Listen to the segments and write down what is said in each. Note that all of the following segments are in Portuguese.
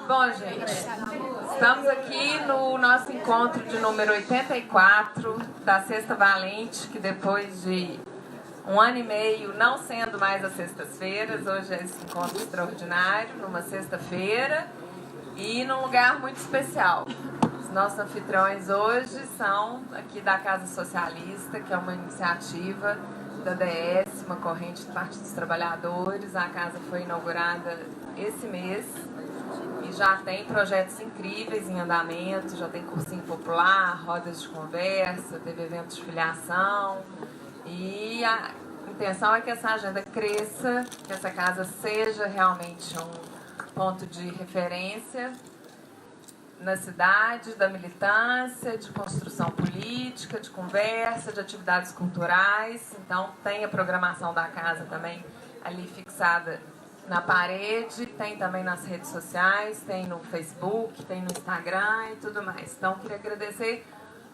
Bom, gente, estamos aqui no nosso encontro de número 84 da Sexta Valente, que depois de 1 ano e meio não sendo mais as sextas-feiras, hoje é esse encontro extraordinário, numa sexta-feira e num lugar muito especial. Os nossos anfitriões hoje são aqui da Casa Socialista, que é uma iniciativa da DS, uma corrente do Partido dos Trabalhadores. A casa foi inaugurada esse mês e já tem projetos incríveis em andamento, já tem cursinho popular, rodas de conversa, teve eventos de filiação, e a intenção é que essa agenda cresça, que essa casa seja realmente um ponto de referência na cidade, da militância, de construção política, de conversa, de atividades culturais. Então tem a programação da casa também ali fixada na parede, tem também nas redes sociais, tem no Facebook, tem no Instagram e tudo mais. Então queria agradecer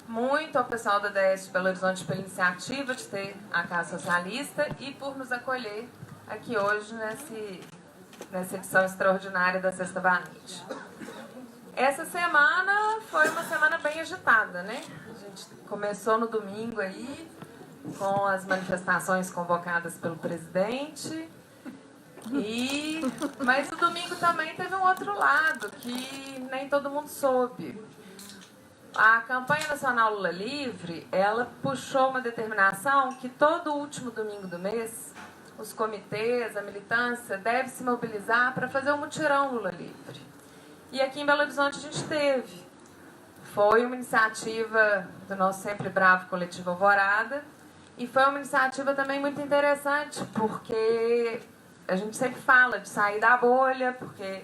muito ao pessoal da DS de Belo Horizonte pela iniciativa de ter a Casa Socialista e por nos acolher aqui hoje nessa edição extraordinária da Sexta Valente. Essa semana foi uma semana bem agitada, né? A gente começou no domingo aí, com as manifestações convocadas pelo presidente. Mas o domingo também teve um outro lado, que nem todo mundo soube. A campanha nacional Lula Livre, ela puxou uma determinação que todo último domingo do mês, os comitês, a militância, deve se mobilizar para fazer o mutirão Lula Livre. E aqui em Belo Horizonte a gente teve. Foi uma iniciativa do nosso sempre bravo Coletivo Alvorada, e foi uma iniciativa também muito interessante, porque a gente sempre fala de sair da bolha, porque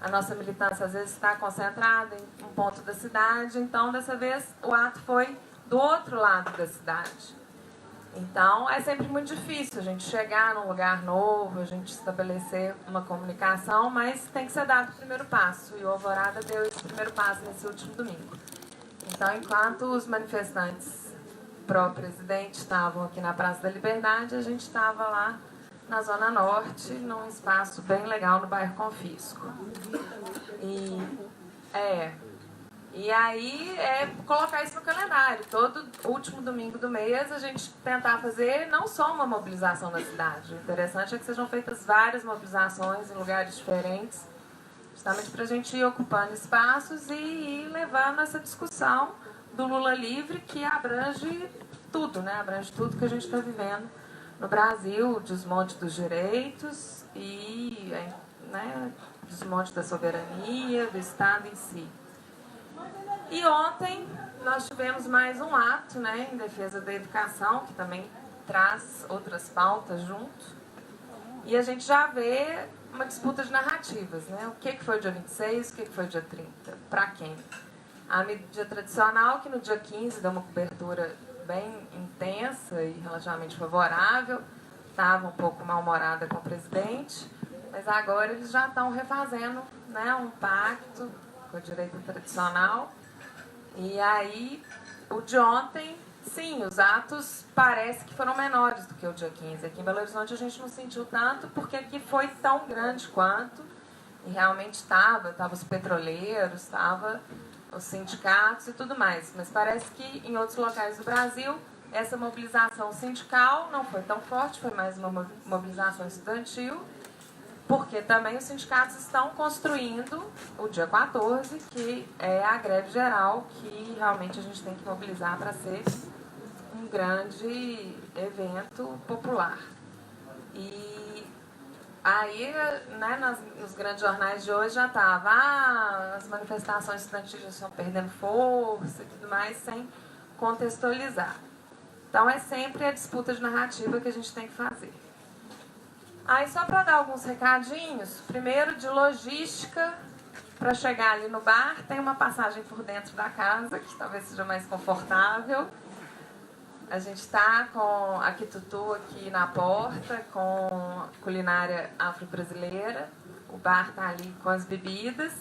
a nossa militância às vezes está concentrada em um ponto da cidade. Então, dessa vez, o ato foi do outro lado da cidade. Então, é sempre muito difícil a gente chegar num lugar novo, a gente estabelecer uma comunicação, mas tem que ser dado o primeiro passo. E o Alvorada deu esse primeiro passo nesse último domingo. Então, enquanto os manifestantes pró-presidente estavam aqui na Praça da Liberdade, a gente estava lá na Zona Norte, num espaço bem legal no bairro Confisco. E aí colocar isso no calendário. Todo último domingo do mês a gente tentar fazer não só uma mobilização na cidade. O interessante é que sejam feitas várias mobilizações em lugares diferentes, justamente para a gente ir ocupando espaços e ir levando essa discussão do Lula Livre, que abrange tudo, né? Abrange tudo que a gente está vivendo no Brasil, o desmonte dos direitos e, né, desmonte da soberania, do Estado em si. E ontem nós tivemos mais um ato, né, em defesa da educação, que também traz outras pautas junto. E a gente já vê uma disputa de narrativas, né? O que foi o dia 26, o que foi o dia 30, para quem? A mídia tradicional, que no dia 15 deu uma cobertura bem intensa e relativamente favorável, estava um pouco mal-humorada com o presidente, mas agora eles já estão refazendo, né, um pacto com a direita tradicional. E aí, o de ontem, sim, os atos parece que foram menores do que o dia 15. Aqui em Belo Horizonte a gente não sentiu tanto, porque aqui foi tão grande quanto, e realmente estava os petroleiros, estava os sindicatos e tudo mais. Mas parece que em outros locais do Brasil, essa mobilização sindical não foi tão forte, foi mais uma mobilização estudantil, porque também os sindicatos estão construindo o dia 14, que é a greve geral, que realmente a gente tem que mobilizar para ser um grande evento popular. E aí, né, nos grandes jornais de hoje já estava, as manifestações estudantis já estão perdendo força e tudo mais, sem contextualizar. Então é sempre a disputa de narrativa que a gente tem que fazer. Aí, só para dar alguns recadinhos, primeiro de logística, para chegar ali no bar, tem uma passagem por dentro da casa, que talvez seja mais confortável. A gente está com a Quitutu aqui na porta, com culinária afro-brasileira. O bar está ali com as bebidas,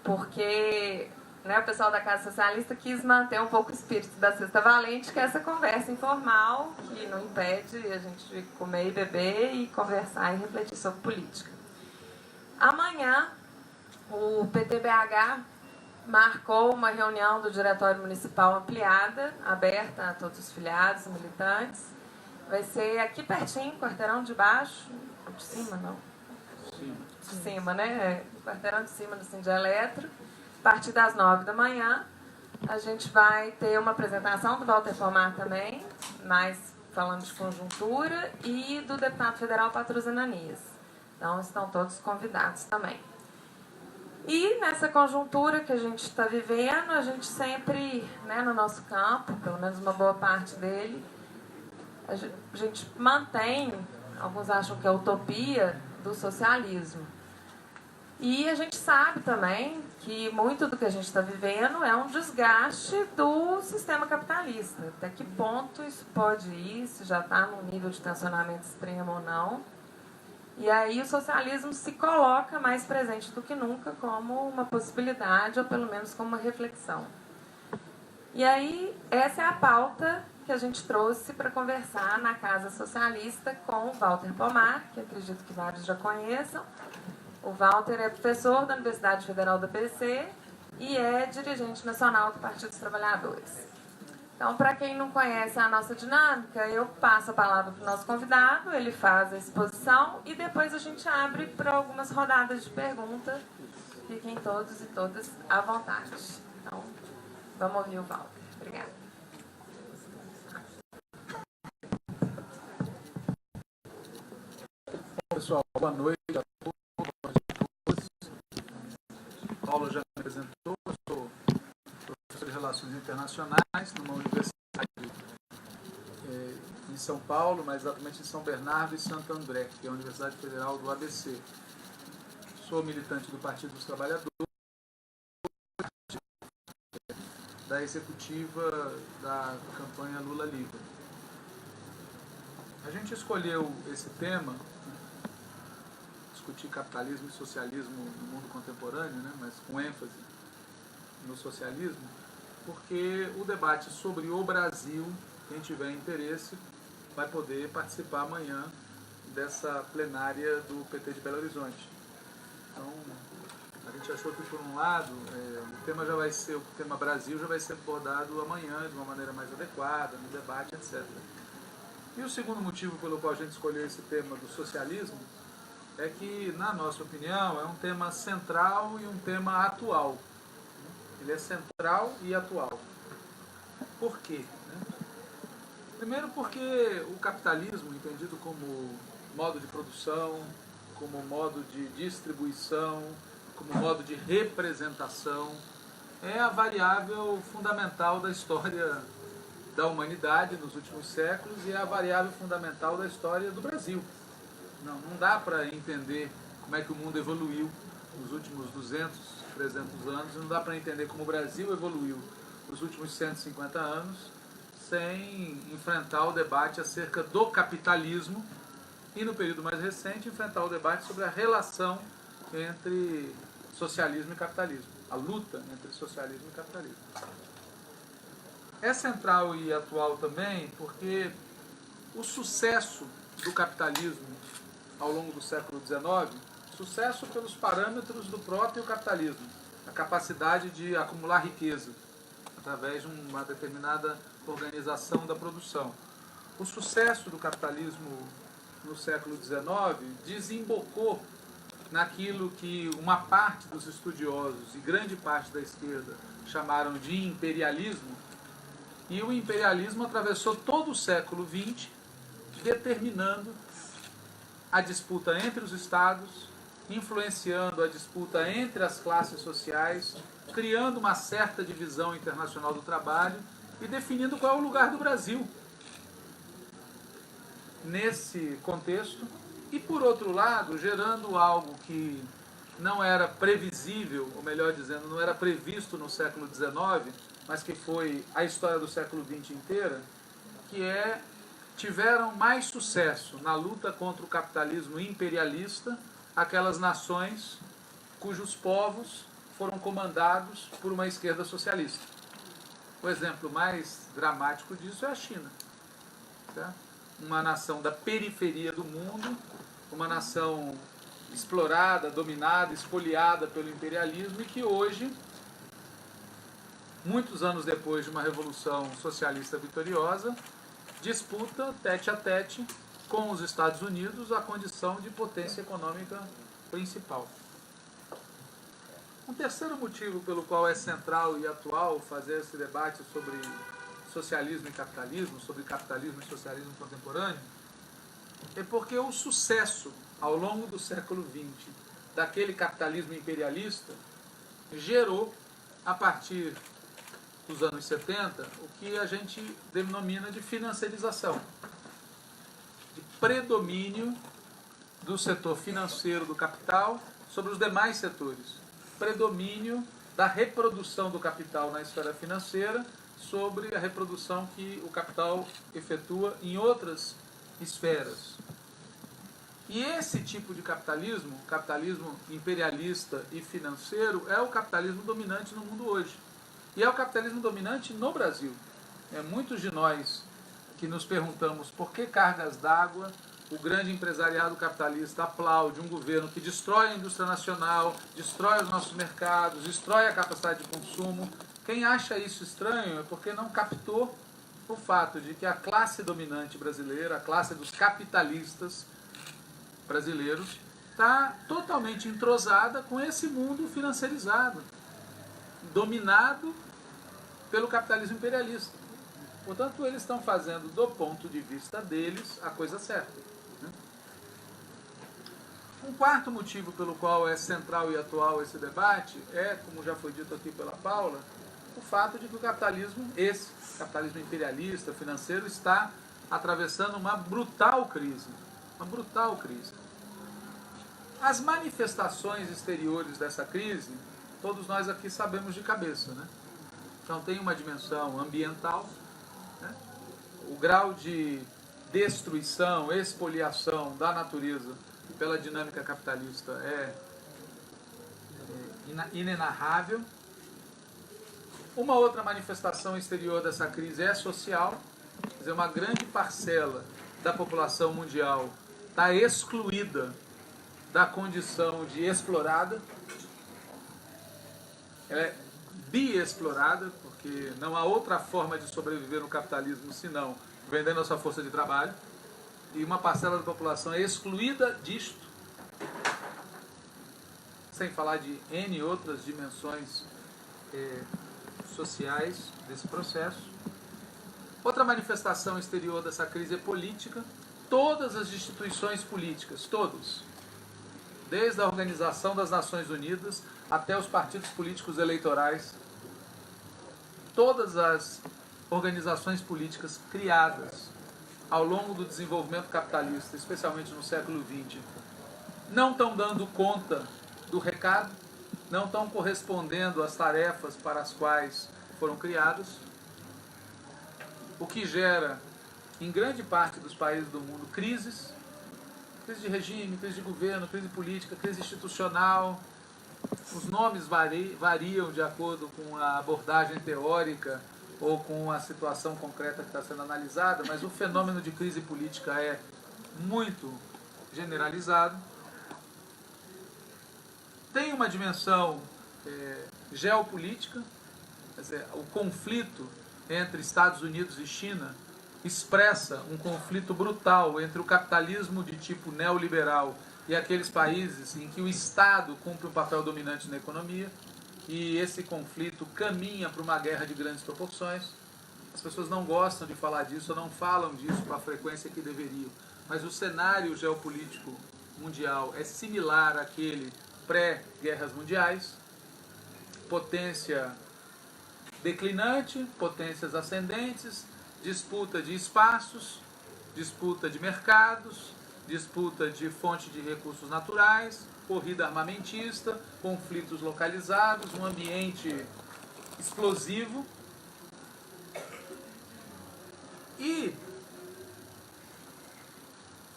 porque, né, o pessoal da Casa Socialista quis manter um pouco o espírito da Sexta Valente, que é essa conversa informal, que não impede a gente comer e beber e conversar e refletir sobre política. Amanhã O PTBH marcou uma reunião do Diretório Municipal ampliada, aberta a todos os filiados, militantes. Vai ser aqui pertinho, quarteirão de baixo, de cima não? De cima, né? Quarteirão de cima do Sindialetra. A partir das 9 da manhã, a gente vai ter uma apresentação do Walter Pomar também, mais falando de conjuntura, e do deputado federal Patrus Ananias. Então, estão todos convidados também. E nessa conjuntura que a gente está vivendo, a gente sempre, né, no nosso campo, pelo menos uma boa parte dele, a gente mantém, alguns acham que é utopia, do socialismo. E a gente sabe também que muito do que a gente está vivendo é um desgaste do sistema capitalista. Até que ponto isso pode ir, se já está num nível de tensionamento extremo ou não. E aí o socialismo se coloca mais presente do que nunca como uma possibilidade, ou pelo menos como uma reflexão. E aí essa é a pauta que a gente trouxe para conversar na Casa Socialista com o Walter Pomar, que acredito que vários já conheçam. O Walter é professor da Universidade Federal da PC e é dirigente nacional do Partido dos Trabalhadores. Então, para quem não conhece a nossa dinâmica, eu passo a palavra para o nosso convidado, ele faz a exposição e depois a gente abre para algumas rodadas de perguntas. Fiquem todos e todas à vontade. Então, vamos ouvir o Walter. Obrigada. Pessoal, boa noite a todos. Paulo já me apresentou, eu sou professor de Relações Internacionais numa universidade em São Paulo, mas exatamente em São Bernardo e Santo André, que é a Universidade Federal do ABC. Sou militante do Partido dos Trabalhadores, da executiva da campanha Lula Livre. A gente escolheu esse tema, discutir capitalismo e socialismo no mundo contemporâneo, né, mas com ênfase no socialismo, porque o debate sobre o Brasil, quem tiver interesse, vai poder participar amanhã dessa plenária do PT de Belo Horizonte. Então, a gente achou que, por um lado, o tema Brasil já vai ser abordado amanhã de uma maneira mais adequada, no debate, etc. E o segundo motivo pelo qual a gente escolheu esse tema do socialismo é que, na nossa opinião, é um tema central e um tema atual. Ele é central e atual. Por quê? Primeiro porque o capitalismo, entendido como modo de produção, como modo de distribuição, como modo de representação, é a variável fundamental da história da humanidade nos últimos séculos e é a variável fundamental da história do Brasil. Não dá para entender como é que o mundo evoluiu nos últimos 200, 300 anos, não dá para entender como o Brasil evoluiu nos últimos 150 anos sem enfrentar o debate acerca do capitalismo e, no período mais recente, enfrentar o debate sobre a relação entre socialismo e capitalismo, a luta entre socialismo e capitalismo. É central e atual também porque o sucesso do capitalismo ao longo do século XIX, sucesso pelos parâmetros do próprio capitalismo, a capacidade de acumular riqueza através de uma determinada organização da produção. O sucesso do capitalismo no século XIX desembocou naquilo que uma parte dos estudiosos e grande parte da esquerda chamaram de imperialismo, e o imperialismo atravessou todo o século XX, determinando a disputa entre os estados, influenciando a disputa entre as classes sociais, criando uma certa divisão internacional do trabalho e definindo qual é o lugar do Brasil nesse contexto. E, por outro lado, gerando algo que não era previsível, ou melhor dizendo, não era previsto no século XIX, mas que foi a história do século XX inteira, que tiveram mais sucesso na luta contra o capitalismo imperialista aquelas nações cujos povos foram comandados por uma esquerda socialista. O exemplo mais dramático disso é a China. Certo? Uma nação da periferia do mundo, uma nação explorada, dominada, espoliada pelo imperialismo e que hoje, muitos anos depois de uma revolução socialista vitoriosa, disputa tete a tete com os Estados Unidos a condição de potência econômica principal. Um terceiro motivo pelo qual é central e atual fazer esse debate sobre socialismo e capitalismo, sobre capitalismo e socialismo contemporâneo, é porque o sucesso ao longo do século XX daquele capitalismo imperialista gerou, a partir dos anos 70, o que a gente denomina de financiarização, de predomínio do setor financeiro do capital sobre os demais setores, predomínio da reprodução do capital na esfera financeira sobre a reprodução que o capital efetua em outras esferas. E esse tipo de capitalismo, capitalismo imperialista e financeiro, é o capitalismo dominante no mundo hoje. E é o capitalismo dominante no Brasil. Muitos de nós que nos perguntamos por que cargas d'água o grande empresariado capitalista aplaude um governo que destrói a indústria nacional, destrói os nossos mercados, destrói a capacidade de consumo. Quem acha isso estranho é porque não captou o fato de que a classe dominante brasileira, a classe dos capitalistas brasileiros, está totalmente entrosada com esse mundo financiarizado, dominado pelo capitalismo imperialista. Portanto, eles estão fazendo, do ponto de vista deles, a coisa certa. Um quarto motivo pelo qual é central e atual esse debate é, como já foi dito aqui pela Paula, o fato de que o capitalismo, esse capitalismo imperialista, financeiro, está atravessando uma brutal crise. Uma brutal crise. As manifestações exteriores dessa crise, todos nós aqui sabemos de cabeça, né? Então tem uma dimensão ambiental, né? O grau de destruição, expoliação da natureza pela dinâmica capitalista é inenarrável. Uma outra manifestação exterior dessa crise é social, quer dizer, uma grande parcela da população mundial está excluída da condição de explorada, ela é biexplorada, porque não há outra forma de sobreviver no capitalismo senão vendendo a sua força de trabalho, e uma parcela da população é excluída disto, sem falar de N outras dimensões sociais desse processo. Outra manifestação exterior dessa crise é política. Todas as instituições políticas, todos, desde a Organização das Nações Unidas até os partidos políticos eleitorais, todas as organizações políticas criadas ao longo do desenvolvimento capitalista, especialmente no século XX, não estão dando conta do recado, não estão correspondendo às tarefas para as quais foram criadas, o que gera, em grande parte dos países do mundo, crises, crise de regime, crise de governo, crise política, crise institucional. Os nomes variam de acordo com a abordagem teórica ou com a situação concreta que está sendo analisada, mas o fenômeno de crise política é muito generalizado. Tem uma dimensão geopolítica, quer dizer, o conflito entre Estados Unidos e China expressa um conflito brutal entre o capitalismo de tipo neoliberal e aqueles países em que o Estado cumpre um papel dominante na economia, e esse conflito caminha para uma guerra de grandes proporções. As pessoas não gostam de falar disso, ou não falam disso com a frequência que deveriam, mas o cenário geopolítico mundial é similar àquele pré-guerras mundiais, potência declinante, potências ascendentes, disputa de espaços, disputa de mercados, disputa de fonte de recursos naturais, corrida armamentista, conflitos localizados, um ambiente explosivo. E,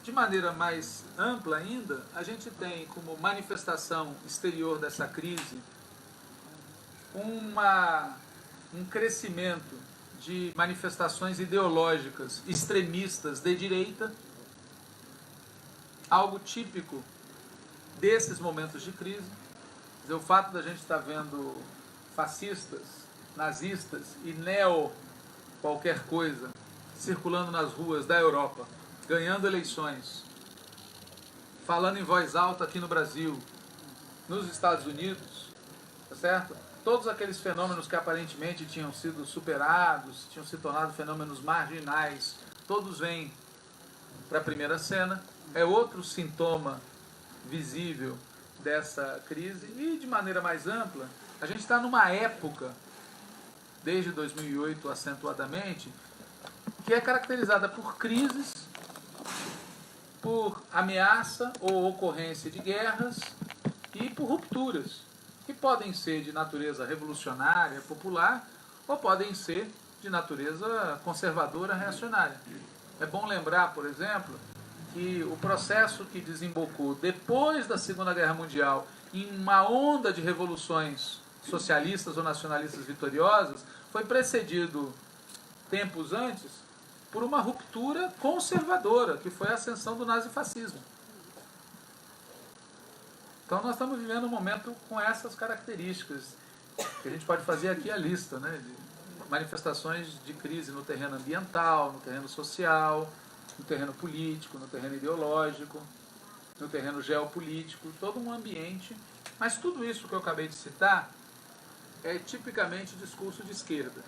de maneira mais ampla ainda, a gente tem como manifestação exterior dessa crise um crescimento de manifestações ideológicas extremistas de direita, algo típico desses momentos de crise. Quer dizer, o fato da gente estar vendo fascistas, nazistas e neo qualquer coisa circulando nas ruas da Europa, ganhando eleições, falando em voz alta aqui no Brasil, nos Estados Unidos, tá certo? Todos aqueles fenômenos que aparentemente tinham sido superados, tinham se tornado fenômenos marginais, todos vêm para a primeira cena. É outro sintoma visível dessa crise. E de maneira mais ampla, a gente está numa época, desde 2008 acentuadamente, que é caracterizada por crises, por ameaça ou ocorrência de guerras e por rupturas, que podem ser de natureza revolucionária, popular, ou podem ser de natureza conservadora, reacionária. É bom lembrar, por exemplo, que o processo que desembocou depois da Segunda Guerra Mundial em uma onda de revoluções socialistas ou nacionalistas vitoriosas foi precedido, tempos antes, por uma ruptura conservadora, que foi a ascensão do nazifascismo. Então nós estamos vivendo um momento com essas características, que a gente pode fazer aqui a lista, né, de manifestações de crise no terreno ambiental, no terreno social, no terreno político, no terreno ideológico, no terreno geopolítico, todo um ambiente. Mas tudo isso que eu acabei de citar é tipicamente discurso de esquerda.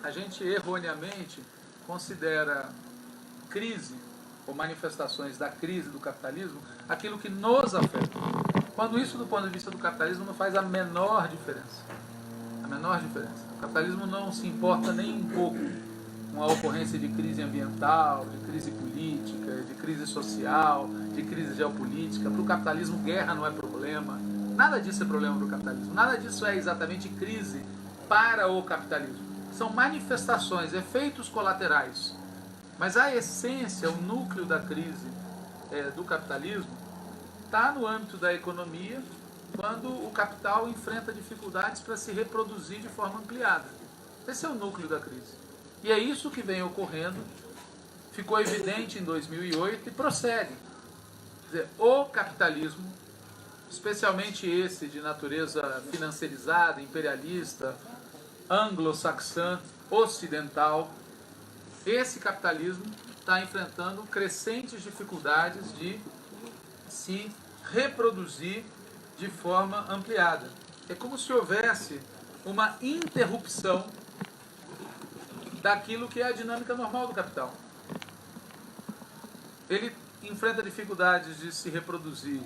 A gente erroneamente considera crise ou manifestações da crise do capitalismo aquilo que nos afeta, quando isso, do ponto de vista do capitalismo, não faz a menor diferença. A menor diferença. O capitalismo não se importa nem um pouco com a ocorrência de crise ambiental, de crise política, de crise social, de crise geopolítica. Para o capitalismo, guerra não é problema. Nada disso é problema para o capitalismo. Nada disso é exatamente crise para o capitalismo. São manifestações, efeitos colaterais. Mas a essência, o núcleo da crise do capitalismo está no âmbito da economia, quando o capital enfrenta dificuldades para se reproduzir de forma ampliada. Esse é o núcleo da crise. E é isso que vem ocorrendo, ficou evidente em 2008 e prossegue. Quer dizer, o capitalismo, especialmente esse de natureza financiarizada, imperialista, anglo-saxã, ocidental, esse capitalismo está enfrentando crescentes dificuldades de se reproduzir de forma ampliada. É como se houvesse uma interrupção daquilo que é a dinâmica normal do capital. Ele enfrenta dificuldades de se reproduzir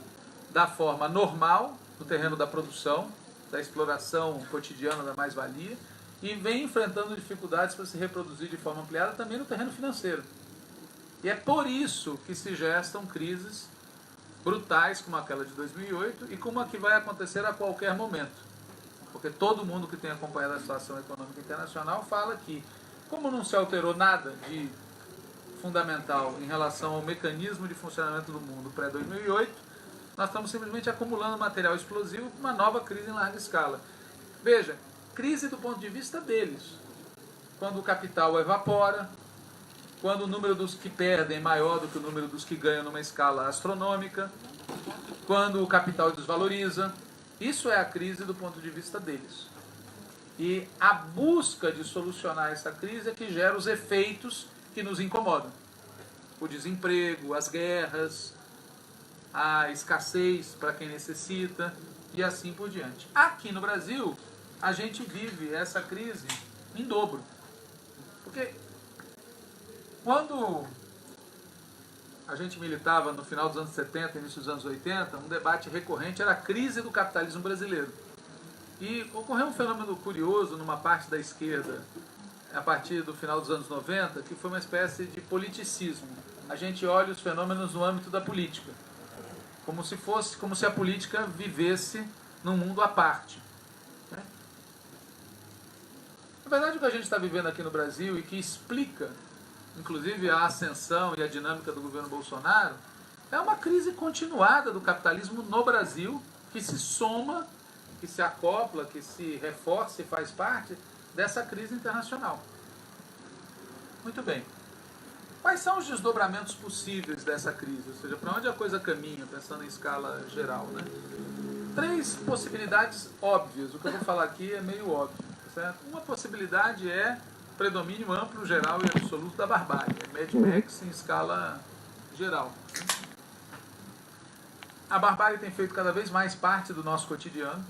da forma normal, no terreno da produção, da exploração cotidiana da mais-valia, e vem enfrentando dificuldades para se reproduzir de forma ampliada também no terreno financeiro. E é por isso que se gestam crises brutais como aquela de 2008 e como a que vai acontecer a qualquer momento. Porque todo mundo que tem acompanhado a situação econômica internacional fala que, como não se alterou nada de fundamental em relação ao mecanismo de funcionamento do mundo pré-2008, nós estamos simplesmente acumulando material explosivo para uma nova crise em larga escala. Veja, crise do ponto de vista deles. Quando o capital evapora, quando o número dos que perdem é maior do que o número dos que ganham numa escala astronômica, quando o capital desvaloriza. Isso é a crise do ponto de vista deles. E a busca de solucionar essa crise é que gera os efeitos que nos incomodam. O desemprego, as guerras, a escassez para quem necessita e assim por diante. Aqui no Brasil, a gente vive essa crise em dobro. Porque quando a gente militava no final dos anos 70, início dos anos 80, um debate recorrente era a crise do capitalismo brasileiro. E ocorreu um fenômeno curioso numa parte da esquerda, a partir do final dos anos 90, que foi uma espécie de politicismo. A gente olha os fenômenos no âmbito da política, como se a política vivesse num mundo à parte. Na verdade, o que a gente está vivendo aqui no Brasil e que explica, inclusive, a ascensão e a dinâmica do governo Bolsonaro, é uma crise continuada do capitalismo no Brasil, que se soma, que se acopla, que se reforça e faz parte dessa crise internacional. Muito bem. Quais são os desdobramentos possíveis dessa crise? Ou seja, para onde a coisa caminha, pensando em escala geral, né? 3 possibilidades óbvias. O que eu vou falar aqui é meio óbvio, certo? Uma possibilidade é predomínio amplo, geral e absoluto da barbárie. É Mad Max em escala geral. A barbárie tem feito cada vez mais parte do nosso cotidiano,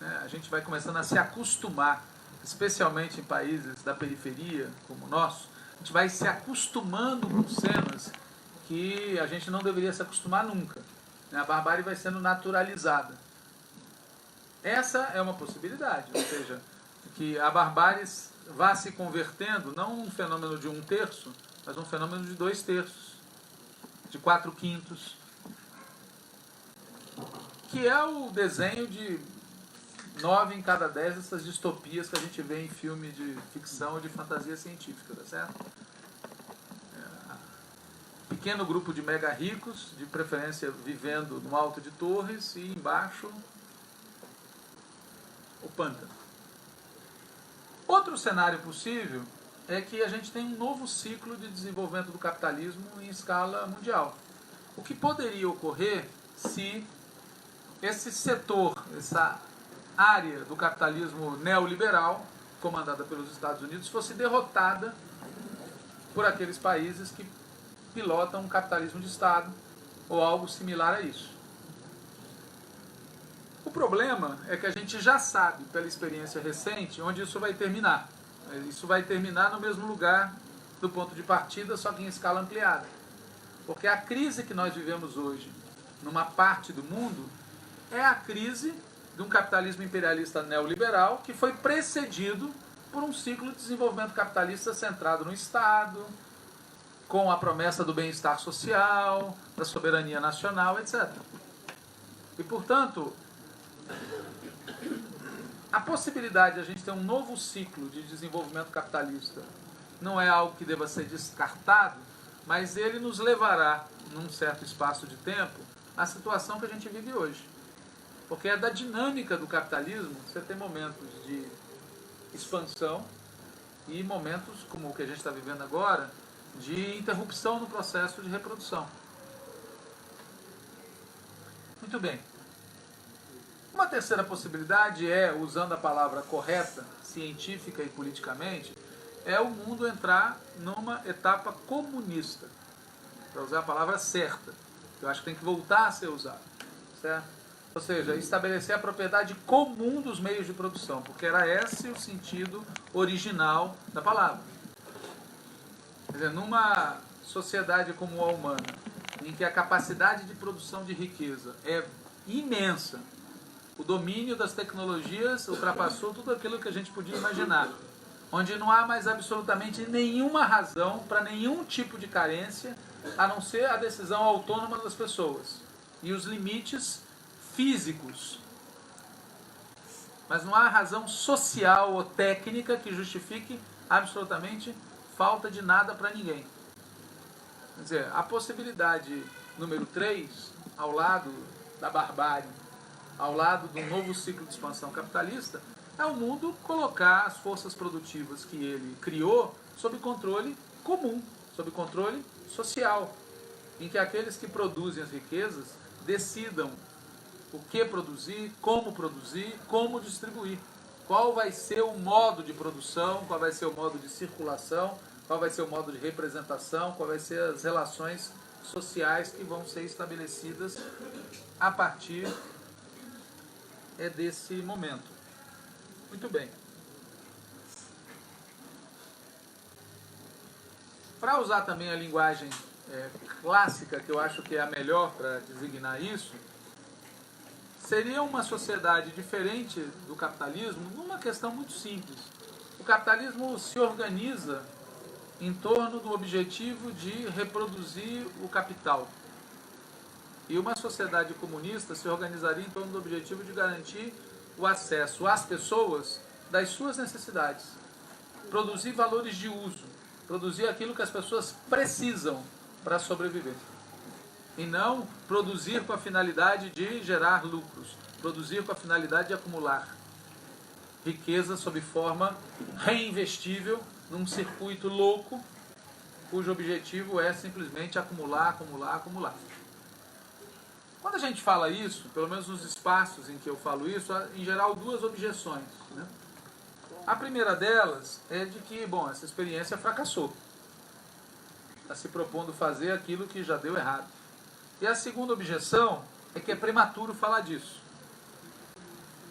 né? A gente vai começando a se acostumar, especialmente em países da periferia, como o nosso, a gente vai se acostumando com cenas que a gente não deveria se acostumar nunca. A barbárie vai sendo naturalizada. Essa é uma possibilidade, ou seja, que a barbárie vá se convertendo, não um fenômeno de 1/3, mas um fenômeno de 2/3, de 4/5, que é o desenho de 9 em cada 10 dessas distopias que a gente vê em filme de ficção ou de fantasia científica, tá certo? Pequeno grupo de mega ricos, de preferência vivendo no alto de torres, e embaixo o pântano. Outro cenário possível é que a gente tem um novo ciclo de desenvolvimento do capitalismo em escala mundial. O que poderia ocorrer se esse setor, essa área do capitalismo neoliberal, comandada pelos Estados Unidos, fosse derrotada por aqueles países que pilotam um capitalismo de Estado ou algo similar a isso. O problema é que a gente já sabe, pela experiência recente, onde isso vai terminar. Isso vai terminar no mesmo lugar do ponto de partida, só que em escala ampliada. Porque a crise que nós vivemos hoje, numa parte do mundo, é a crise de um capitalismo imperialista neoliberal que foi precedido por um ciclo de desenvolvimento capitalista centrado no Estado, com a promessa do bem-estar social, da soberania nacional, etc. E, portanto, a possibilidade de a gente ter um novo ciclo de desenvolvimento capitalista não é algo que deva ser descartado, mas ele nos levará, num certo espaço de tempo, à situação que a gente vive hoje. Porque é da dinâmica do capitalismo você tem momentos de expansão e momentos, como o que a gente está vivendo agora, de interrupção no processo de reprodução. Muito bem. Uma terceira possibilidade é, usando a palavra correta, científica e politicamente, é o mundo entrar numa etapa comunista. Para usar a palavra certa. Eu acho que tem que voltar a ser usado. Certo? Ou seja, estabelecer a propriedade comum dos meios de produção, porque era esse o sentido original da palavra. Quer dizer, numa sociedade como a humana, em que a capacidade de produção de riqueza é imensa, o domínio das tecnologias ultrapassou tudo aquilo que a gente podia imaginar, onde não há mais absolutamente nenhuma razão para nenhum tipo de carência, a não ser a decisão autônoma das pessoas e os limites físicos. Mas não há razão social ou técnica que justifique absolutamente falta de nada para ninguém. Quer dizer, a possibilidade número 3, ao lado da barbárie, ao lado do novo ciclo de expansão capitalista, é o mundo colocar as forças produtivas que ele criou sob controle comum, sob controle social, em que aqueles que produzem as riquezas decidam o que produzir, como distribuir. Qual vai ser o modo de produção, qual vai ser o modo de circulação, qual vai ser o modo de representação, qual vai ser as relações sociais que vão ser estabelecidas a partir desse momento. Muito bem. Para usar também a linguagem clássica, que eu acho que é a melhor para designar isso, seria uma sociedade diferente do capitalismo numa questão muito simples. O capitalismo se organiza em torno do objetivo de reproduzir o capital. E uma sociedade comunista se organizaria em torno do objetivo de garantir o acesso às pessoas das suas necessidades. Produzir valores de uso. Produzir aquilo que as pessoas precisam para sobreviver. E não produzir com a finalidade de gerar lucros. Produzir com a finalidade de acumular riqueza sob forma reinvestível num circuito louco cujo objetivo é simplesmente acumular, acumular, acumular. Quando a gente fala isso, pelo menos nos espaços em que eu falo isso, há, em geral, duas objeções, né? A primeira delas é de que, bom, essa experiência fracassou. Está se propondo fazer aquilo que já deu errado. E a segunda objeção é que é prematuro falar disso.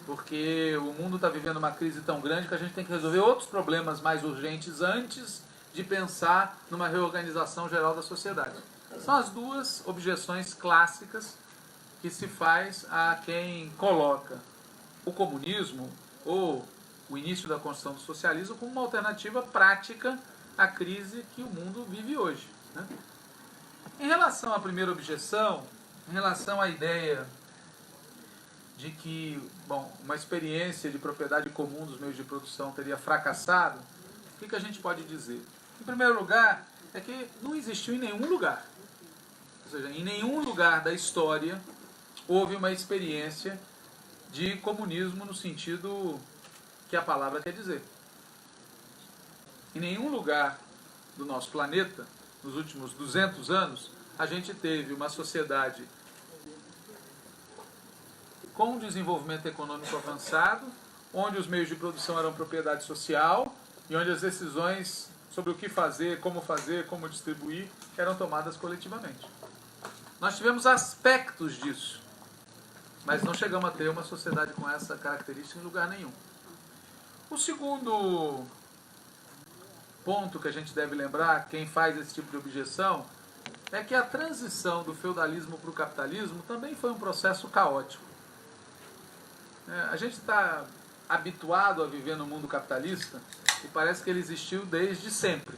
Porque o mundo está vivendo uma crise tão grande que a gente tem que resolver outros problemas mais urgentes antes de pensar numa reorganização geral da sociedade. São as duas objeções clássicas que se faz a quem coloca o comunismo ou o início da construção do socialismo como uma alternativa prática à crise que o mundo vive hoje, né? Em relação à primeira objeção, em relação à ideia de que, bom, uma experiência de propriedade comum dos meios de produção teria fracassado, o que a gente pode dizer? Em primeiro lugar, é que não existiu em nenhum lugar. Ou seja, em nenhum lugar da história houve uma experiência de comunismo no sentido que a palavra quer dizer. Em nenhum lugar do nosso planeta, nos últimos 200 anos, a gente teve uma sociedade com um desenvolvimento econômico avançado, onde os meios de produção eram propriedade social e onde as decisões sobre o que fazer, como distribuir, eram tomadas coletivamente. Nós tivemos aspectos disso, mas não chegamos a ter uma sociedade com essa característica em lugar nenhum. O segundo ponto que a gente deve lembrar, quem faz esse tipo de objeção, é que a transição do feudalismo para o capitalismo também foi um processo caótico. A gente está habituado a viver no mundo capitalista e parece que ele existiu desde sempre.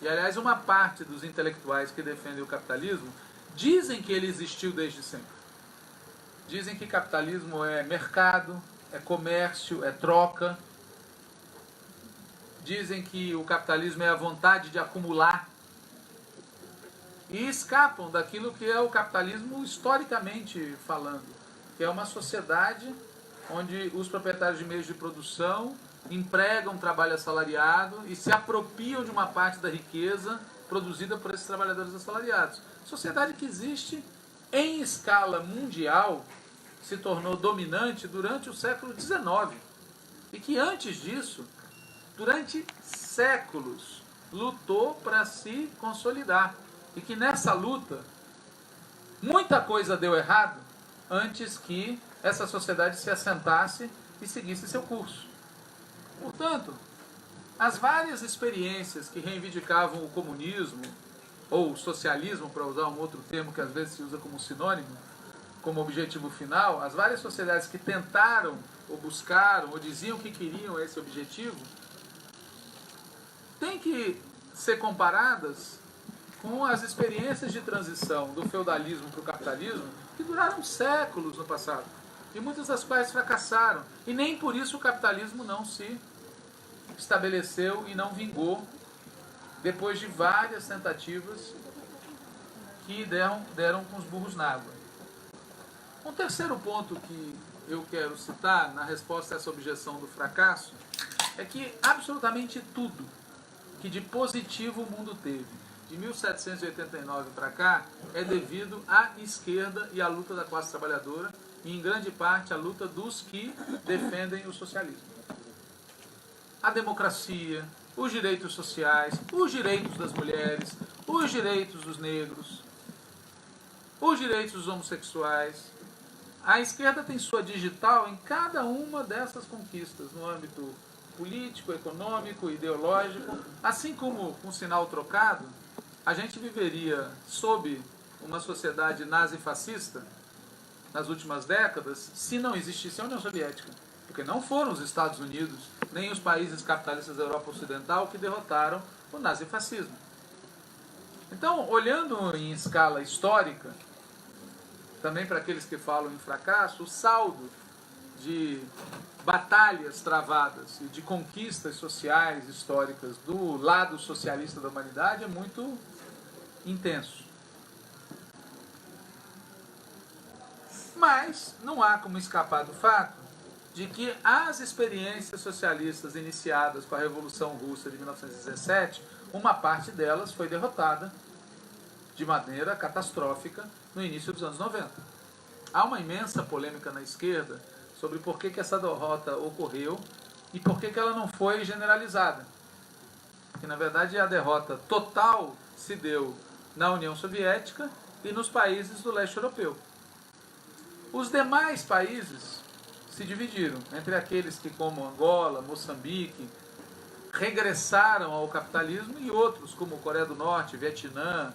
E, aliás, uma parte dos intelectuais que defendem o capitalismo dizem que ele existiu desde sempre. Dizem que capitalismo é mercado, é comércio, é troca. Dizem que o capitalismo é a vontade de acumular. E escapam daquilo que é o capitalismo historicamente falando, que é uma sociedade onde os proprietários de meios de produção empregam trabalho assalariado e se apropriam de uma parte da riqueza produzida por esses trabalhadores assalariados. Sociedade que existe em escala mundial, se tornou dominante durante o século XIX e que antes disso, durante séculos, lutou para se consolidar e que nessa luta muita coisa deu errado antes que essa sociedade se assentasse e seguisse seu curso. Portanto, as várias experiências que reivindicavam o comunismo, ou o socialismo, para usar um outro termo que às vezes se usa como sinônimo, como objetivo final, as várias sociedades que tentaram, ou buscaram, ou diziam que queriam esse objetivo, têm que ser comparadas com as experiências de transição do feudalismo para o capitalismo, que duraram séculos no passado, e muitas das quais fracassaram. E nem por isso o capitalismo não se estabeleceu e não vingou, depois de várias tentativas que deram com os burros na água. Um terceiro ponto que eu quero citar na resposta a essa objeção do fracasso é que absolutamente tudo que de positivo o mundo teve de 1789 para cá é devido à esquerda e à luta da classe trabalhadora e em grande parte à luta dos que defendem o socialismo. A democracia, os direitos sociais, os direitos das mulheres, os direitos dos negros, os direitos dos homossexuais. A esquerda tem sua digital em cada uma dessas conquistas, no âmbito político, econômico, ideológico. Assim como, com sinal trocado, a gente viveria sob uma sociedade nazi-fascista nas últimas décadas se não existisse a União Soviética. Porque não foram os Estados Unidos, nem os países capitalistas da Europa Ocidental que derrotaram o nazifascismo. Então, olhando em escala histórica, também para aqueles que falam em fracasso, o saldo de batalhas travadas e de conquistas sociais históricas do lado socialista da humanidade é muito intenso. Mas não há como escapar do fato de que as experiências socialistas iniciadas com a Revolução Russa de 1917, uma parte delas foi derrotada de maneira catastrófica no início dos anos 90. Há uma imensa polêmica na esquerda sobre por que essa derrota ocorreu e por que ela não foi generalizada. Que, na verdade, a derrota total se deu na União Soviética e nos países do leste europeu. Os demais países se dividiram entre aqueles que, como Angola, Moçambique, regressaram ao capitalismo e outros, como Coreia do Norte, Vietnã,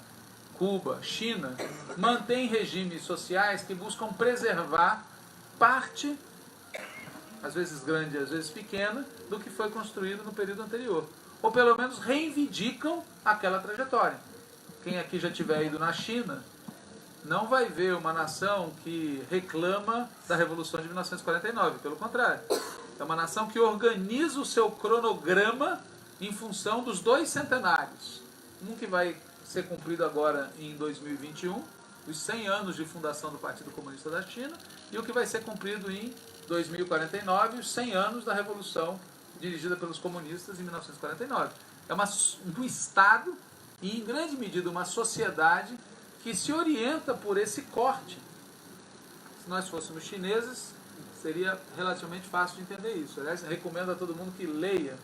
Cuba, China, mantêm regimes sociais que buscam preservar parte, às vezes grande, às vezes pequena, do que foi construído no período anterior. Ou pelo menos reivindicam aquela trajetória. Quem aqui já tiver ido na China, não vai ver uma nação que reclama da Revolução de 1949, pelo contrário. É uma nação que organiza o seu cronograma em função dos 2 centenários. Um que vai ser cumprido agora em 2021, os 100 anos de fundação do Partido Comunista da China, e o que vai ser cumprido em 2049, os 100 anos da Revolução dirigida pelos comunistas em 1949. É um Estado e, em grande medida, uma sociedade que se orienta por esse corte. Se nós fôssemos chineses, seria relativamente fácil de entender isso. Aliás, recomendo a todo mundo que leia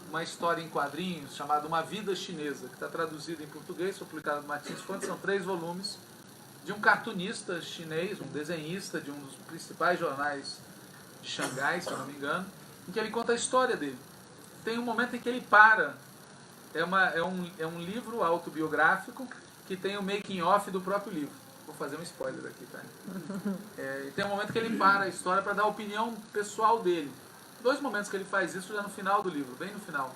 uma história em quadrinhos chamada Uma Vida Chinesa, que está traduzida em português, publicada no Martins Fontes, são 3 volumes, de um cartunista chinês, um desenhista de um dos principais jornais de Xangai, se eu não me engano, em que ele conta a história dele. Tem um momento em que ele para. É um livro autobiográfico que tem o making-off do próprio livro. Vou fazer um spoiler aqui, tá? E tem um momento que ele para a história para dar a opinião pessoal dele. 2 momentos que ele faz isso já no final do livro, bem no final.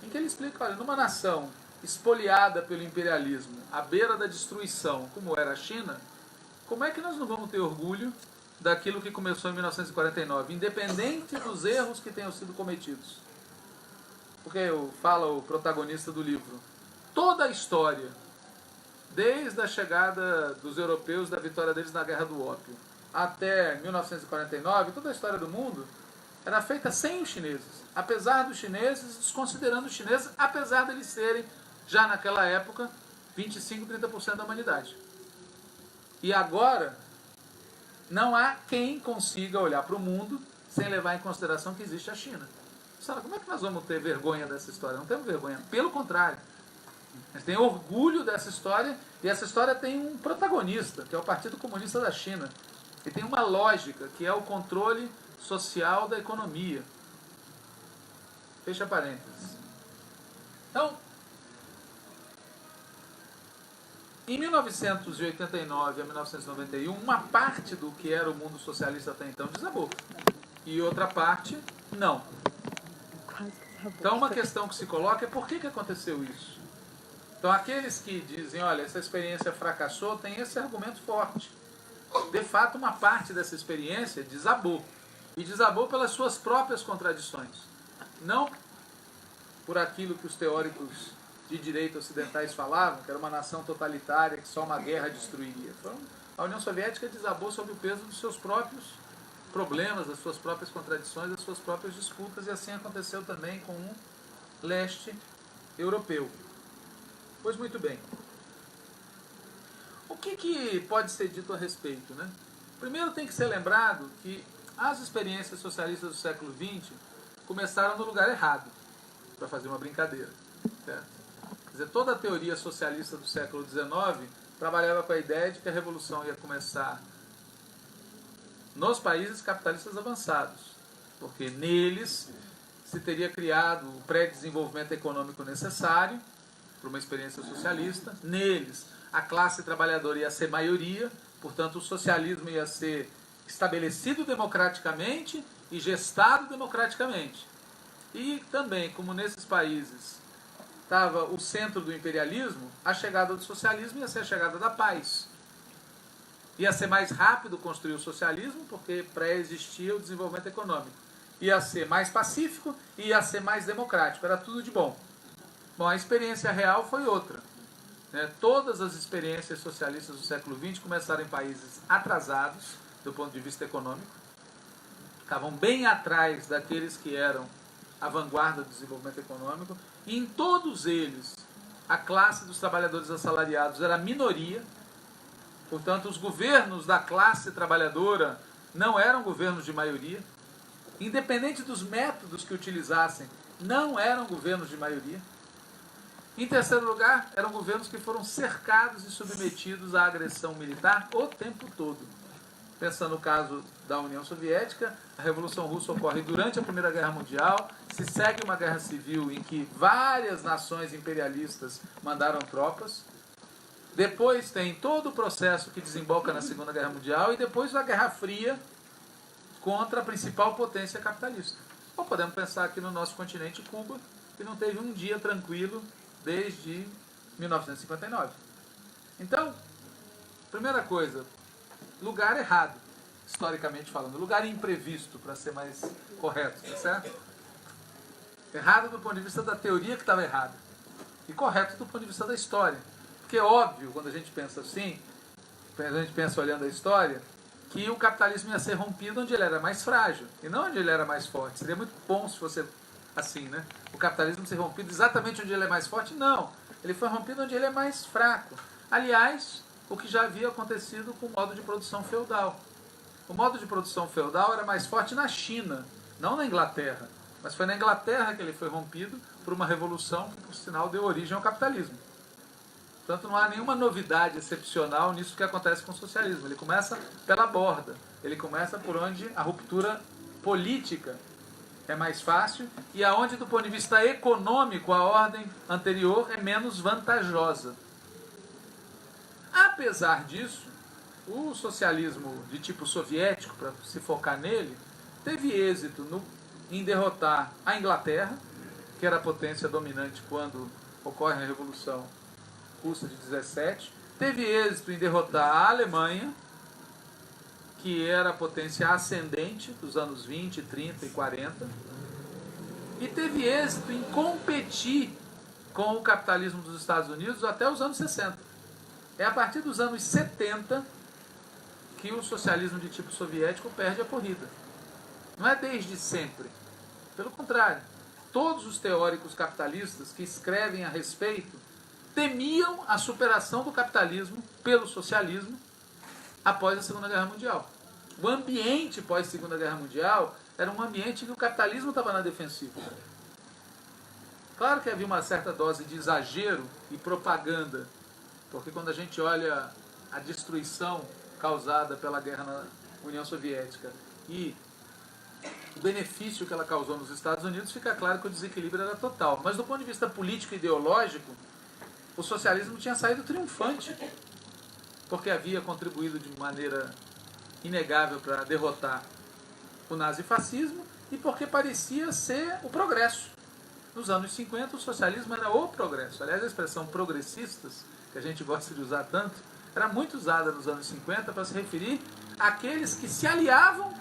Em que ele explica, olha, numa nação espoliada pelo imperialismo, à beira da destruição, como era a China, como é que nós não vamos ter orgulho daquilo que começou em 1949, independente dos erros que tenham sido cometidos? Porque fala o protagonista do livro, toda a história, desde a chegada dos europeus, da vitória deles na Guerra do Ópio, até 1949, toda a história do mundo era feita sem os chineses. Apesar dos chineses, desconsiderando os chineses, apesar deles serem, já naquela época, 25, 30% da humanidade. E agora, não há quem consiga olhar para o mundo sem levar em consideração que existe a China. Sabe, como é que nós vamos ter vergonha dessa história? Não temos vergonha. Pelo contrário. A gente tem orgulho dessa história, e essa história tem um protagonista, que é o Partido Comunista da China. E tem uma lógica, que é o controle social da economia. Fecha parênteses. Então, em 1989 a 1991, uma parte do que era o mundo socialista até então desabou. E outra parte, não. Então, uma questão que se coloca é por que aconteceu isso? Então, aqueles que dizem, olha, essa experiência fracassou, tem esse argumento forte. De fato, uma parte dessa experiência desabou. E desabou pelas suas próprias contradições. Não por aquilo que os teóricos de direita ocidentais falavam, que era uma nação totalitária, que só uma guerra destruiria. Então, a União Soviética desabou sob o peso dos seus próprios problemas, das suas próprias contradições, das suas próprias disputas, e assim aconteceu também com o leste europeu. Pois muito bem. O que pode ser dito a respeito, né? Primeiro tem que ser lembrado que as experiências socialistas do século XX começaram no lugar errado, para fazer uma brincadeira. Certo? Quer dizer, toda a teoria socialista do século XIX trabalhava com a ideia de que a revolução ia começar nos países capitalistas avançados, porque neles se teria criado o pré-desenvolvimento econômico necessário para uma experiência socialista. Neles, a classe trabalhadora ia ser maioria, portanto, o socialismo ia ser estabelecido democraticamente e gestado democraticamente. E também, como nesses países estava o centro do imperialismo, a chegada do socialismo ia ser a chegada da paz. Ia ser mais rápido construir o socialismo, porque pré-existia o desenvolvimento econômico. Ia ser mais pacífico e ia ser mais democrático. Era tudo de bom. Bom, a experiência real foi outra. Todas as experiências socialistas do século XX começaram em países atrasados, do ponto de vista econômico. Estavam bem atrás daqueles que eram a vanguarda do desenvolvimento econômico, E em todos eles, a classe dos trabalhadores assalariados era a minoria. Portanto, os governos da classe trabalhadora não eram governos de maioria. Independente dos métodos que utilizassem, não eram governos de maioria. Em terceiro lugar, eram governos que foram cercados e submetidos à agressão militar o tempo todo. Pensando no caso da União Soviética, a Revolução Russa ocorre durante a Primeira Guerra Mundial, se segue uma guerra civil em que várias nações imperialistas mandaram tropas. Depois tem todo o processo que desemboca na Segunda Guerra Mundial e depois a Guerra Fria contra a principal potência capitalista. Ou podemos pensar aqui no nosso continente, Cuba, que não teve um dia tranquilo desde 1959. Então, primeira coisa, lugar errado, historicamente falando, lugar imprevisto, para ser mais correto, tá certo? Errado do ponto de vista da teoria que estava errada, e correto do ponto de vista da história. Porque é óbvio, quando a gente pensa assim, a gente pensa olhando a história, que o capitalismo ia ser rompido onde ele era mais frágil, e não onde ele era mais forte. Seria muito bom se fosse assim, né? O capitalismo ser rompido exatamente onde ele é mais forte? Não. Ele foi rompido onde ele é mais fraco. Aliás, o que já havia acontecido com o modo de produção feudal. O modo de produção feudal era mais forte na China, não na Inglaterra. Mas foi na Inglaterra que ele foi rompido por uma revolução que, por sinal, deu origem ao capitalismo. Portanto, não há nenhuma novidade excepcional nisso que acontece com o socialismo. Ele começa pela borda. Ele começa por onde a ruptura política é mais fácil e aonde, do ponto de vista econômico, a ordem anterior é menos vantajosa. Apesar disso, o socialismo de tipo soviético, para se focar nele, teve êxito em derrotar a Inglaterra, que era a potência dominante quando ocorre a Revolução Russa de 17, teve êxito em derrotar a Alemanha, que era a potência ascendente dos anos 20, 30 e 40, e teve êxito em competir com o capitalismo dos Estados Unidos até os anos 60. É a partir dos anos 70 que o socialismo de tipo soviético perde a corrida. Não é desde sempre. Pelo contrário, todos os teóricos capitalistas que escrevem a respeito temiam a superação do capitalismo pelo socialismo após a Segunda Guerra Mundial. O ambiente pós-Segunda Guerra Mundial era um ambiente em que o capitalismo estava na defensiva. Claro que havia uma certa dose de exagero e propaganda, porque quando a gente olha a destruição causada pela guerra na União Soviética e o benefício que ela causou nos Estados Unidos, fica claro que o desequilíbrio era total. Mas do ponto de vista político e ideológico, o socialismo tinha saído triunfante, porque havia contribuído de maneira inegável para derrotar o nazifascismo e porque parecia ser o progresso. Nos anos 50, o socialismo era o progresso. Aliás, a expressão progressistas, que a gente gosta de usar tanto, era muito usada nos anos 50 para se referir àqueles que se aliavam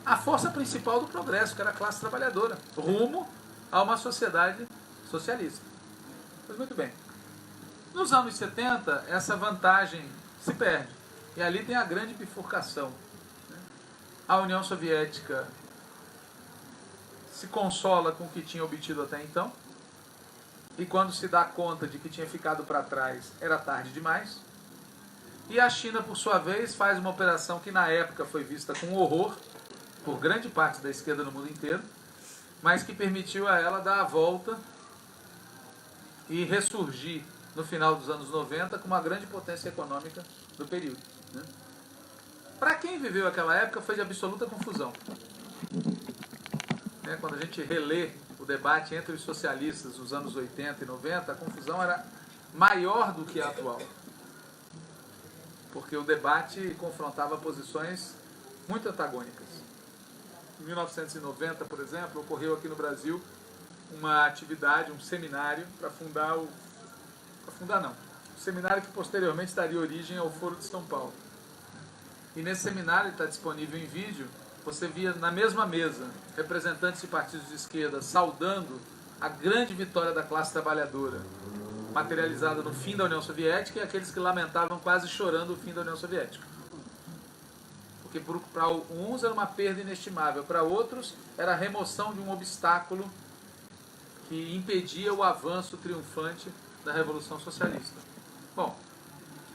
à força principal do progresso, que era a classe trabalhadora, rumo a uma sociedade socialista. Pois muito bem. Nos anos 70, essa vantagem se perde. E ali tem a grande bifurcação. A União Soviética se consola com o que tinha obtido até então. E quando se dá conta de que tinha ficado para trás, era tarde demais. E a China, por sua vez, faz uma operação que na época foi vista com horror por grande parte da esquerda no mundo inteiro, mas que permitiu a ela dar a volta e ressurgir no final dos anos 90 com uma grande potência econômica do período. Né? Para quem viveu aquela época foi de absoluta confusão. Quando a gente relê o debate entre os socialistas nos anos 80 e 90, a confusão era maior do que a atual. Porque o debate confrontava posições muito antagônicas. Em 1990, por exemplo, ocorreu aqui no Brasil uma atividade, um seminário para fundar o seminário que posteriormente daria origem ao Foro de São Paulo. E nesse seminário, está disponível em vídeo, você via na mesma mesa representantes de partidos de esquerda saudando a grande vitória da classe trabalhadora, materializada no fim da União Soviética, e aqueles que lamentavam quase chorando o fim da União Soviética. Porque para uns era uma perda inestimável, para outros era a remoção de um obstáculo que impedia o avanço triunfante da Revolução Socialista. Bom,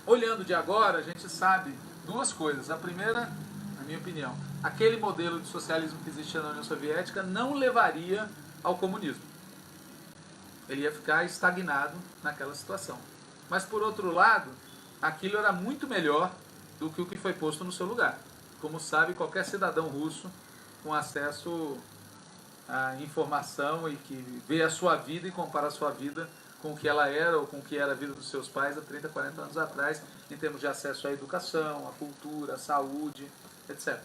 olhando de agora, a gente sabe duas coisas. A primeira, na minha opinião, aquele modelo de socialismo que existia na União Soviética não levaria ao comunismo. Ele ia ficar estagnado naquela situação. Mas, por outro lado, aquilo era muito melhor do que o que foi posto no seu lugar. Como sabe, qualquer cidadão russo com acesso à informação e que vê a sua vida e compara a sua vida com o que ela era ou com o que era a vida dos seus pais há 30, 40 anos atrás, em termos de acesso à educação, à cultura, à saúde, etc.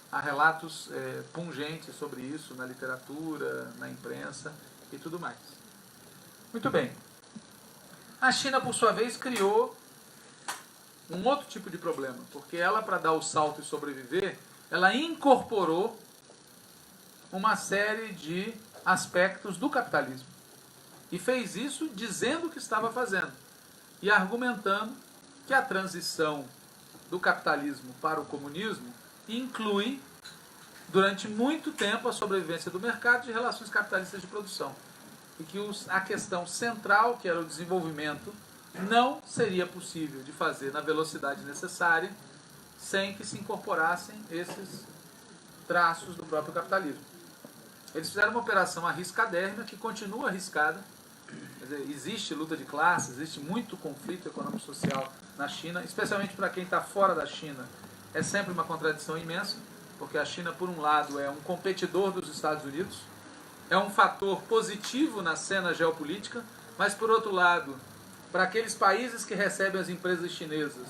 Há relatos pungentes sobre isso na literatura, na imprensa e tudo mais. Muito bem. A China, por sua vez, criou um outro tipo de problema, porque ela, para dar o salto e sobreviver, ela incorporou uma série de aspectos do capitalismo. E fez isso dizendo o que estava fazendo e argumentando que a transição do capitalismo para o comunismo inclui, durante muito tempo, a sobrevivência do mercado de relações capitalistas de produção. E que a questão central, que era o desenvolvimento, não seria possível de fazer na velocidade necessária sem que se incorporassem esses traços do próprio capitalismo. Eles fizeram uma operação arriscadérrima, que continua arriscada. Quer dizer, existe luta de classes, existe muito conflito econômico-social na China, especialmente para quem está fora da China. É sempre uma contradição imensa, porque a China, por um lado, é um competidor dos Estados Unidos, é um fator positivo na cena geopolítica, mas, por outro lado, para aqueles países que recebem as empresas chinesas,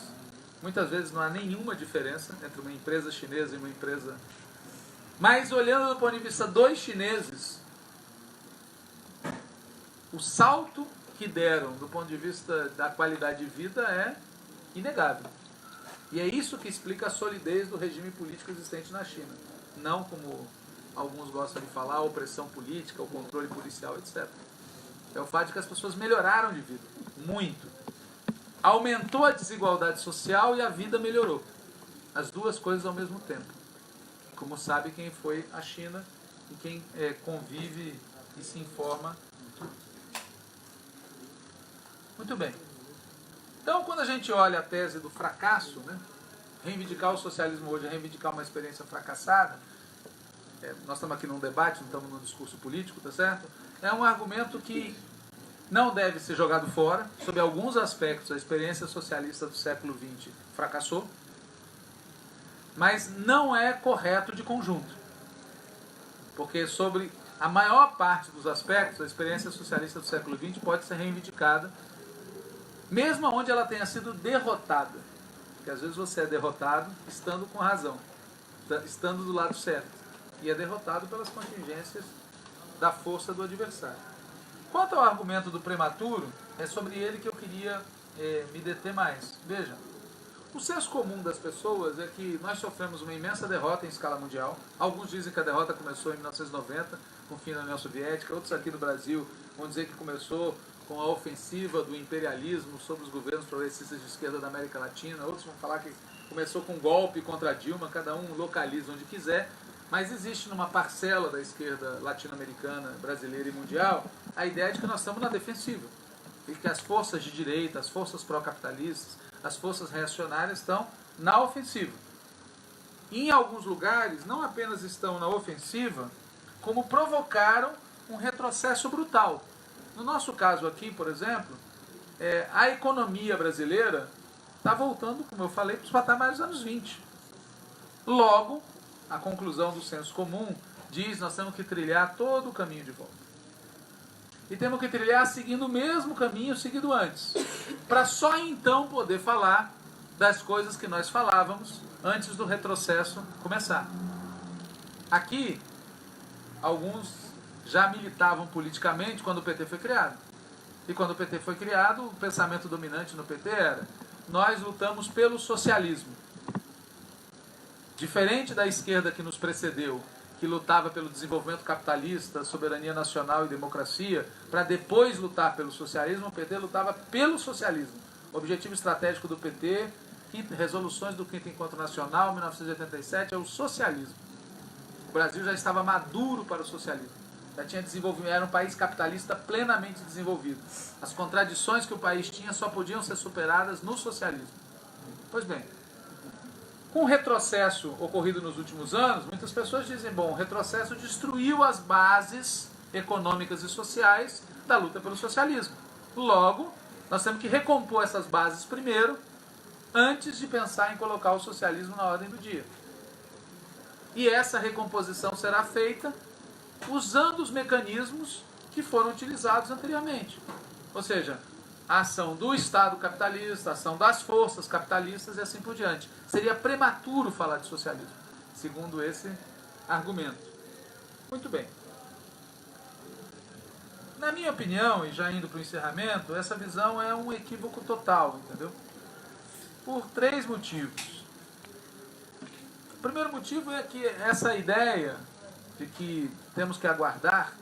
muitas vezes não há nenhuma diferença entre uma empresa chinesa e uma empresa... Mas, olhando do ponto de vista dos chineses, o salto que deram do ponto de vista da qualidade de vida é inegável. E é isso que explica a solidez do regime político existente na China. Não, como alguns gostam de falar, a opressão política, o controle policial, etc. É o fato de que as pessoas melhoraram de vida. Muito. Aumentou a desigualdade social e a vida melhorou. As duas coisas ao mesmo tempo. Como sabe quem foi a China e quem convive e se informa. Muito bem. Então, quando a gente olha a tese do fracasso, né, reivindicar o socialismo hoje é reivindicar uma experiência fracassada, nós estamos aqui num debate, não estamos num discurso político, tá certo? É um argumento que não deve ser jogado fora. Sob alguns aspectos, a experiência socialista do século XX fracassou, mas não é correto de conjunto. Porque sobre a maior parte dos aspectos, a experiência socialista do século XX pode ser reivindicada, mesmo onde ela tenha sido derrotada. Porque às vezes você é derrotado estando com razão, estando do lado certo, e é derrotado pelas contingências da força do adversário. Quanto ao argumento do prematuro, é sobre ele que eu queria me deter mais. Veja, o senso comum das pessoas é que nós sofremos uma imensa derrota em escala mundial. Alguns dizem que a derrota começou em 1990, com o fim da União Soviética. Outros aqui no Brasil vão dizer que começou com a ofensiva do imperialismo sobre os governos progressistas de esquerda da América Latina. Outros vão falar que começou com um golpe contra Dilma. Cada um localiza onde quiser. Mas existe numa parcela da esquerda latino-americana, brasileira e mundial a ideia de que nós estamos na defensiva. E que as forças de direita, as forças pró-capitalistas, as forças reacionárias estão na ofensiva. E em alguns lugares, não apenas estão na ofensiva, como provocaram um retrocesso brutal. No nosso caso aqui, por exemplo, a economia brasileira está voltando, como eu falei, para os patamares dos anos 20. Logo, a conclusão do senso comum diz que nós temos que trilhar todo o caminho de volta. E temos que trilhar seguindo o mesmo caminho seguido antes, para só então poder falar das coisas que nós falávamos antes do retrocesso começar. Aqui, alguns já militavam politicamente quando o PT foi criado. E quando o PT foi criado, o pensamento dominante no PT era: nós lutamos pelo socialismo. Diferente da esquerda que nos precedeu, que lutava pelo desenvolvimento capitalista, soberania nacional e democracia, para depois lutar pelo socialismo, o PT lutava pelo socialismo. O objetivo estratégico do PT, resoluções do Quinto Encontro Nacional, 1987, é o socialismo. O Brasil já estava maduro para o socialismo. já tinha desenvolvimento, era um país capitalista plenamente desenvolvido. As contradições que o país tinha só podiam ser superadas no socialismo. Pois bem, com o retrocesso ocorrido nos últimos anos, muitas pessoas dizem, bom, o retrocesso destruiu as bases econômicas e sociais da luta pelo socialismo. Logo, nós temos que recompor essas bases primeiro, antes de pensar em colocar o socialismo na ordem do dia. E essa recomposição será feita usando os mecanismos que foram utilizados anteriormente. Ou seja, a ação do Estado capitalista, a ação das forças capitalistas e assim por diante. Seria prematuro falar de socialismo, segundo esse argumento. Muito bem. Na minha opinião, e já indo para o encerramento, essa visão é um equívoco total, entendeu? Por 3 motivos. O primeiro motivo é que essa ideia de que temos que aguardar,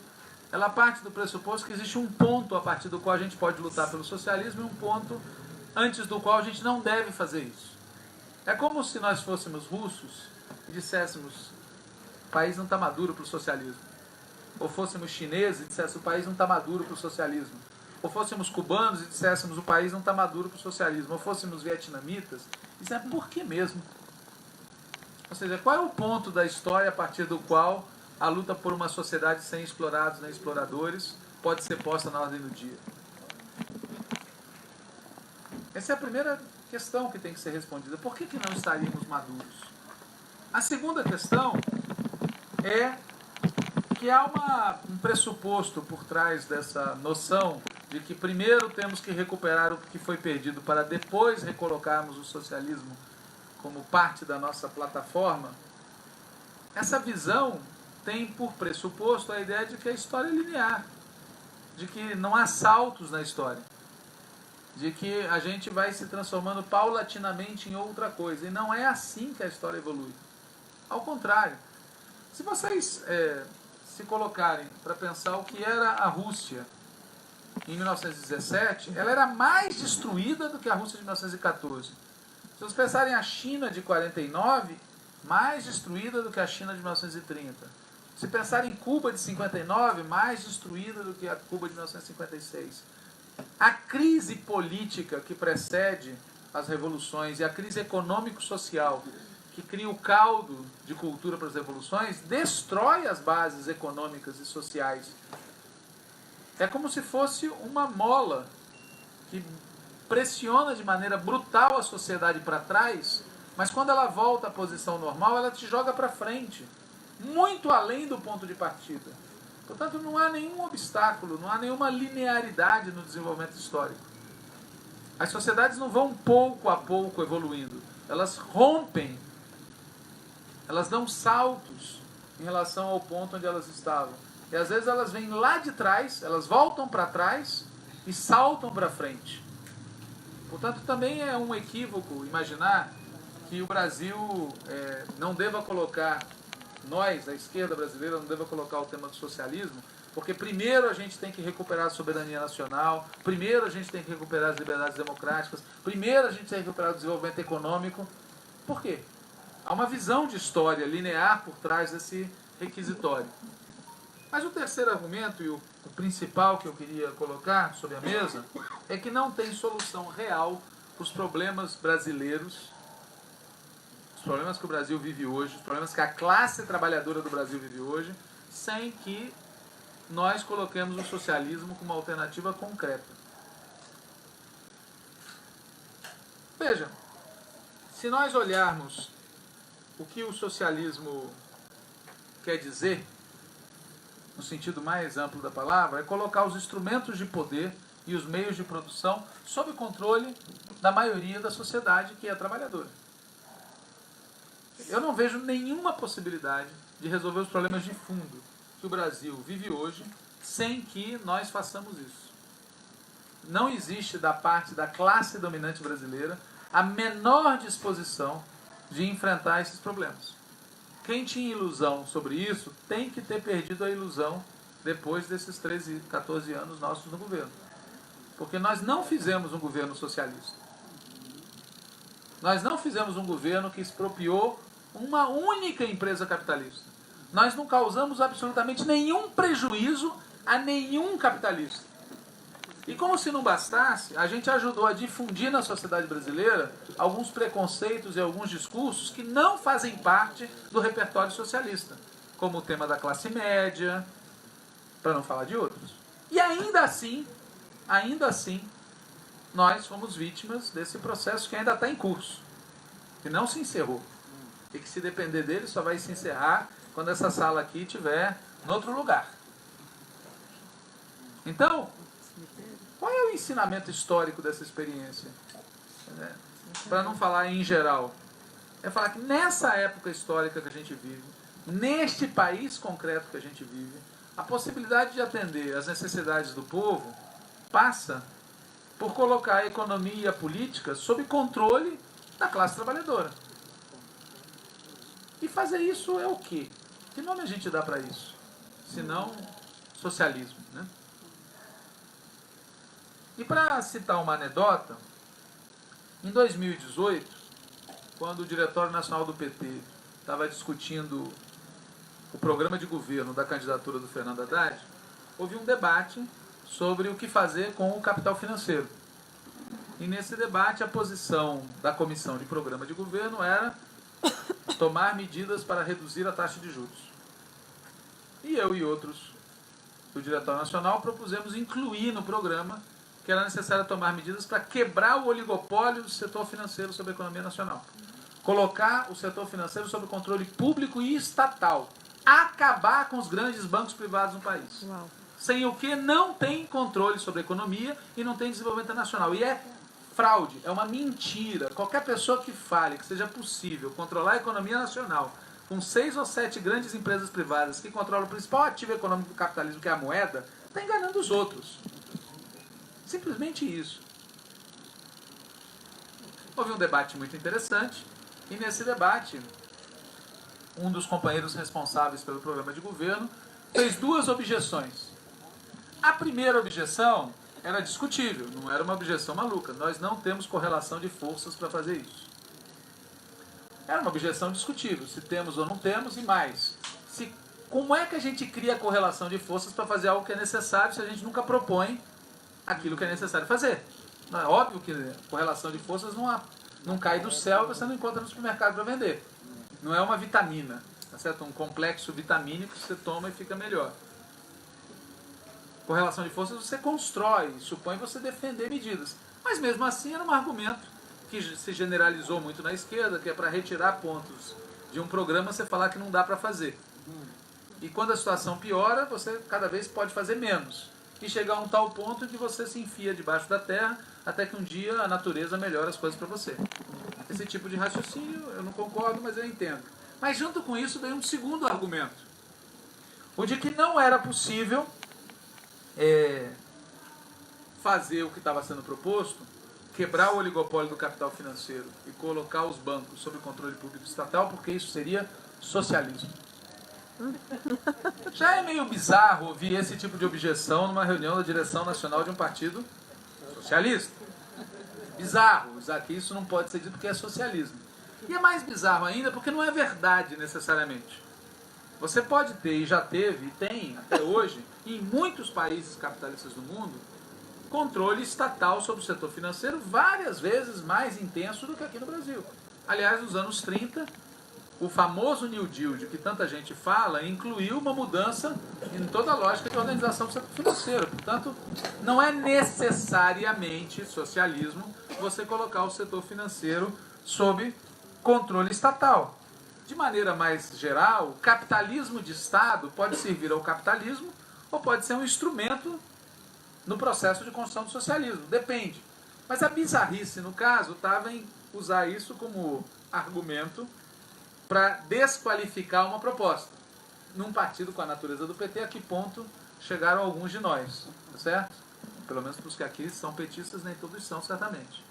ela parte do pressuposto que existe um ponto a partir do qual a gente pode lutar pelo socialismo e um ponto antes do qual a gente não deve fazer isso. É como se nós fôssemos russos e disséssemos o país não está maduro para o socialismo. Ou fôssemos chineses e disséssemos o país não está maduro para o socialismo. Ou fôssemos cubanos e disséssemos o país não está maduro para o socialismo. Ou fôssemos vietnamitas e disséssemos por que mesmo? Ou seja, qual é o ponto da história a partir do qual a luta por uma sociedade sem explorados nem exploradores pode ser posta na ordem do dia? Essa é a primeira questão que tem que ser respondida. Por que não estaríamos maduros? A segunda questão é que há um pressuposto por trás dessa noção de que primeiro temos que recuperar o que foi perdido para depois recolocarmos o socialismo como parte da nossa plataforma. Essa visão tem por pressuposto a ideia de que a história é linear, de que não há saltos na história, de que a gente vai se transformando paulatinamente em outra coisa. E não é assim que a história evolui. Ao contrário, se vocês se colocarem para pensar o que era a Rússia em 1917, ela era mais destruída do que a Rússia de 1914. Se vocês pensarem a China de 49, mais destruída do que a China de 1930. Se pensarem em Cuba de 59, mais destruída do que a Cuba de 1956. A crise política que precede as revoluções e a crise econômico-social que cria o caldo de cultura para as revoluções, destrói as bases econômicas e sociais. É como se fosse uma mola que pressiona de maneira brutal a sociedade para trás, mas quando ela volta à posição normal, ela te joga para frente, muito além do ponto de partida. Portanto, não há nenhum obstáculo, não há nenhuma linearidade no desenvolvimento histórico. As sociedades não vão pouco a pouco evoluindo, elas rompem, elas dão saltos em relação ao ponto onde elas estavam. E às vezes elas vêm lá de trás, elas voltam para trás e saltam para frente. Portanto, também é um equívoco imaginar que o Brasil não deva colocar, nós, a esquerda brasileira, não deva colocar o tema do socialismo, porque primeiro a gente tem que recuperar a soberania nacional, primeiro a gente tem que recuperar as liberdades democráticas, primeiro a gente tem que recuperar o desenvolvimento econômico. Por quê? Há uma visão de história linear por trás desse requisitório. Mas o terceiro argumento, e o principal que eu queria colocar sobre a mesa, é que não tem solução real para os problemas brasileiros, os problemas que o Brasil vive hoje, os problemas que a classe trabalhadora do Brasil vive hoje, sem que nós coloquemos o socialismo como uma alternativa concreta. Veja, se nós olharmos o que o socialismo quer dizer, no sentido mais amplo da palavra, é colocar os instrumentos de poder e os meios de produção sob o controle da maioria da sociedade que é trabalhadora. Eu não vejo nenhuma possibilidade de resolver os problemas de fundo que o Brasil vive hoje sem que nós façamos isso. Não existe da parte da classe dominante brasileira a menor disposição de enfrentar esses problemas. Quem tinha ilusão sobre isso tem que ter perdido a ilusão depois desses 13, 14 anos nossos no governo. Porque nós não fizemos um governo socialista. Nós não fizemos um governo que expropriou uma única empresa capitalista. nós não causamos absolutamente nenhum prejuízo a nenhum capitalista. E como se não bastasse, a gente ajudou a difundir na sociedade brasileira alguns preconceitos e alguns discursos que não fazem parte do repertório socialista, como o tema da classe média, para não falar de outros. E ainda assim, nós fomos vítimas desse processo que ainda está em curso, que não se encerrou. E que, se depender dele, só vai se encerrar quando essa sala aqui estiver em outro lugar. Então, qual é o ensinamento histórico dessa experiência? Para não falar em geral, é falar que nessa época histórica que a gente vive, neste país concreto que a gente vive, a possibilidade de atender às necessidades do povo passa por colocar a economia e a política sob controle da classe trabalhadora. E fazer isso é o quê? Que nome a gente dá para isso? Senão socialismo, né? E para citar uma anedota, em 2018, quando o Diretório Nacional do PT estava discutindo o programa de governo da candidatura do Fernando Haddad, houve um debate sobre o que fazer com o capital financeiro. E nesse debate a posição da comissão de programa de governo era tomar medidas para reduzir a taxa de juros. E eu e outros do Diretório Nacional propusemos incluir no programa que era necessário tomar medidas para quebrar o oligopólio do setor financeiro sobre a economia nacional. Colocar o setor financeiro sob controle público e estatal. Acabar com os grandes bancos privados no país. Uau. Sem o que não tem controle sobre a economia e não tem desenvolvimento nacional. E é fraude, é uma mentira. Qualquer pessoa que fale que seja possível controlar a economia nacional com 6 ou 7 grandes empresas privadas que controlam o principal ativo econômico do capitalismo, que é a moeda, está enganando os outros. Simplesmente isso. Houve um debate muito interessante e nesse debate um dos companheiros responsáveis pelo programa de governo fez 2 objeções. A primeira objeção era discutível, não era uma objeção maluca. Nós não temos correlação de forças para fazer isso. Era uma objeção discutível, se temos ou não temos, e mais. Como é que a gente cria correlação de forças para fazer algo que é necessário se a gente nunca propõe aquilo que é necessário fazer? Não, é óbvio que correlação de forças não cai do céu e você não encontra no supermercado para vender. Não é uma vitamina, tá certo? Um complexo vitamínico que você toma e fica melhor. Correlação de forças você constrói, supõe você defender medidas. Mas mesmo assim era um argumento que se generalizou muito na esquerda, que é para retirar pontos de um programa você falar que não dá para fazer. E quando a situação piora, você cada vez pode fazer menos. E chegar a um tal ponto em que você se enfia debaixo da terra até que um dia a natureza melhora as coisas para você. Esse tipo de raciocínio eu não concordo, mas eu entendo. Mas junto com isso veio um segundo argumento. O de que não era possível fazer o que estava sendo proposto, quebrar o oligopólio do capital financeiro e colocar os bancos sob controle público estatal, porque isso seria socialismo. Já é meio bizarro ouvir esse tipo de objeção numa reunião da direção nacional de um partido socialista. Bizarro, que isso não pode ser dito porque é socialismo. E é mais bizarro ainda porque não é verdade necessariamente. Você pode ter, e já teve, e tem até hoje, em muitos países capitalistas do mundo, controle estatal sobre o setor financeiro várias vezes mais intenso do que aqui no Brasil. Aliás, nos anos 30, o famoso New Deal, de que tanta gente fala, incluiu uma mudança em toda a lógica de organização do setor financeiro. Portanto, não é necessariamente socialismo você colocar o setor financeiro sob controle estatal. De maneira mais geral, o capitalismo de Estado pode servir ao capitalismo ou pode ser um instrumento no processo de construção do socialismo. Depende. Mas a bizarrice, no caso, estava em usar isso como argumento para desqualificar uma proposta. Num partido com a natureza do PT, a que ponto chegaram alguns de nós, tá certo? Pelo menos para os que aqui são petistas, nem todos são, certamente.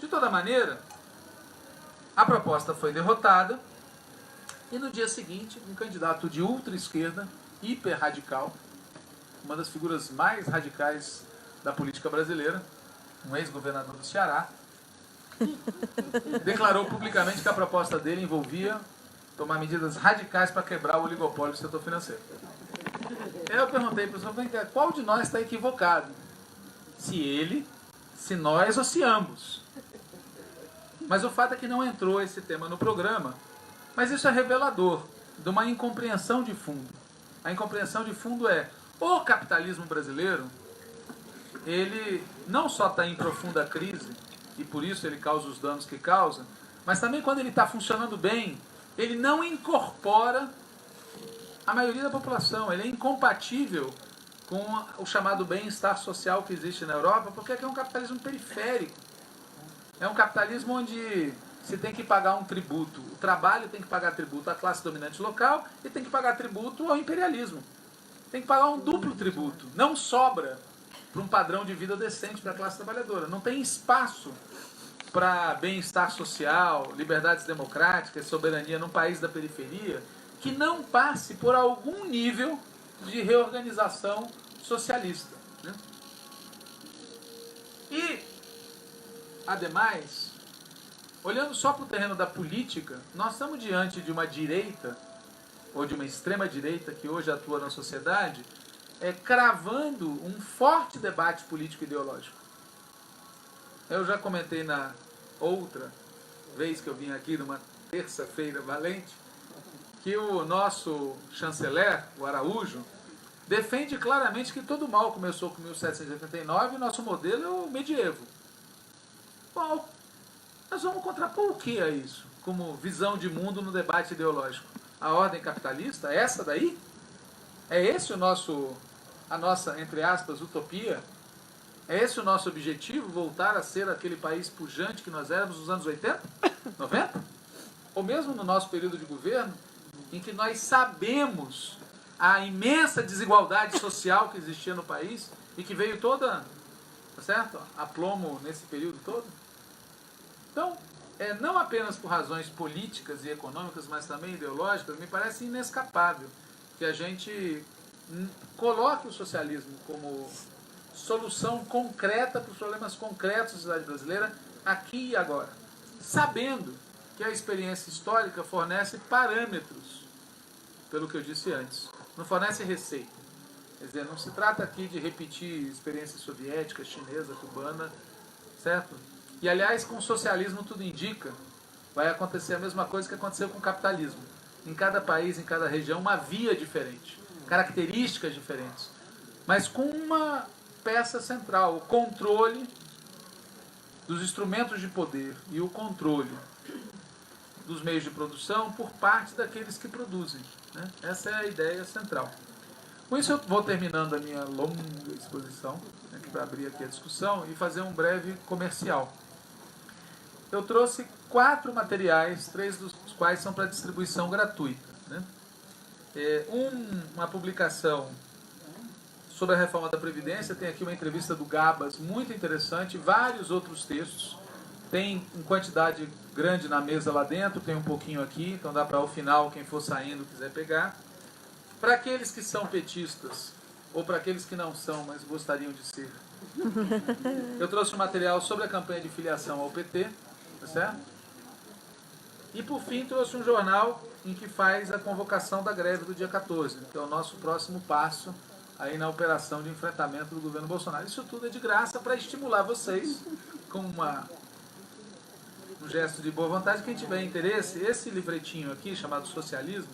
De toda maneira, a proposta foi derrotada e no dia seguinte, um candidato de ultra-esquerda, hiper radical, uma das figuras mais radicais da política brasileira, um ex-governador do Ceará, declarou publicamente que a proposta dele envolvia tomar medidas radicais para quebrar o oligopólio do setor financeiro. Aí eu perguntei para o professor, qual de nós está equivocado? Se ele, se nós ou se ambos. Mas o fato é que não entrou esse tema no programa. Mas isso é revelador de uma incompreensão de fundo. A incompreensão de fundo é, o capitalismo brasileiro, ele não só está em profunda crise, e por isso ele causa os danos que causa, mas também quando ele está funcionando bem, ele não incorpora a maioria da população. Ele é incompatível com o chamado bem-estar social que existe na Europa, porque é um capitalismo periférico. É um capitalismo onde se tem que pagar um tributo. O trabalho tem que pagar tributo à classe dominante local e tem que pagar tributo ao imperialismo. Tem que pagar um duplo tributo. Não sobra para um padrão de vida decente para a classe trabalhadora. Não tem espaço para bem-estar social, liberdades democráticas, soberania num país da periferia que não passe por algum nível de reorganização socialista. Né? E, ademais, olhando só para o terreno da política, nós estamos diante de uma direita, ou de uma extrema-direita que hoje atua na sociedade, cravando um forte debate político-ideológico. Eu já comentei na outra vez que eu vim aqui, numa terça-feira valente, que o nosso chanceler, o Araújo, defende claramente que todo mal começou com 1789 e o nosso modelo é o medievo. Bom, nós vamos contrapor o que a isso, como visão de mundo no debate ideológico? A ordem capitalista? Essa daí? É esse a nossa, entre aspas, utopia? É esse o nosso objetivo? Voltar a ser aquele país pujante que nós éramos nos anos 80? 90? Ou mesmo no nosso período de governo, em que nós sabemos a imensa desigualdade social que existia no país e que veio toda, tá certo? A plomo nesse período todo? Então, não apenas por razões políticas e econômicas, mas também ideológicas, me parece inescapável que a gente coloque o socialismo como solução concreta para os problemas concretos da sociedade brasileira aqui e agora, sabendo que a experiência histórica fornece parâmetros, pelo que eu disse antes, não fornece receita. Quer dizer, não se trata aqui de repetir experiência soviética, chinesa, cubana, certo? E, aliás, com o socialismo tudo indica, vai acontecer a mesma coisa que aconteceu com o capitalismo. Em cada país, em cada região, uma via diferente, características diferentes, mas com uma peça central, o controle dos instrumentos de poder e o controle dos meios de produção por parte daqueles que produzem. Né? Essa é a ideia central. Com isso eu vou terminando a minha longa exposição, né, para abrir aqui a discussão e fazer um breve comercial. Eu trouxe 4 materiais, 3 dos quais são para distribuição gratuita. Né? Uma publicação sobre a reforma da Previdência, tem aqui uma entrevista do Gabas, muito interessante, vários outros textos, tem em quantidade grande na mesa lá dentro, tem um pouquinho aqui, então dá para ao final, quem for saindo quiser pegar. Para aqueles que são petistas, ou para aqueles que não são, mas gostariam de ser, eu trouxe um material sobre a campanha de filiação ao PT, tá certo? E por fim trouxe um jornal em que faz a convocação da greve do dia 14, que é o nosso próximo passo aí na operação de enfrentamento do governo Bolsonaro. Isso tudo é de graça para estimular vocês, com um gesto de boa vontade. Quem tiver interesse, esse livretinho aqui, chamado Socialismo,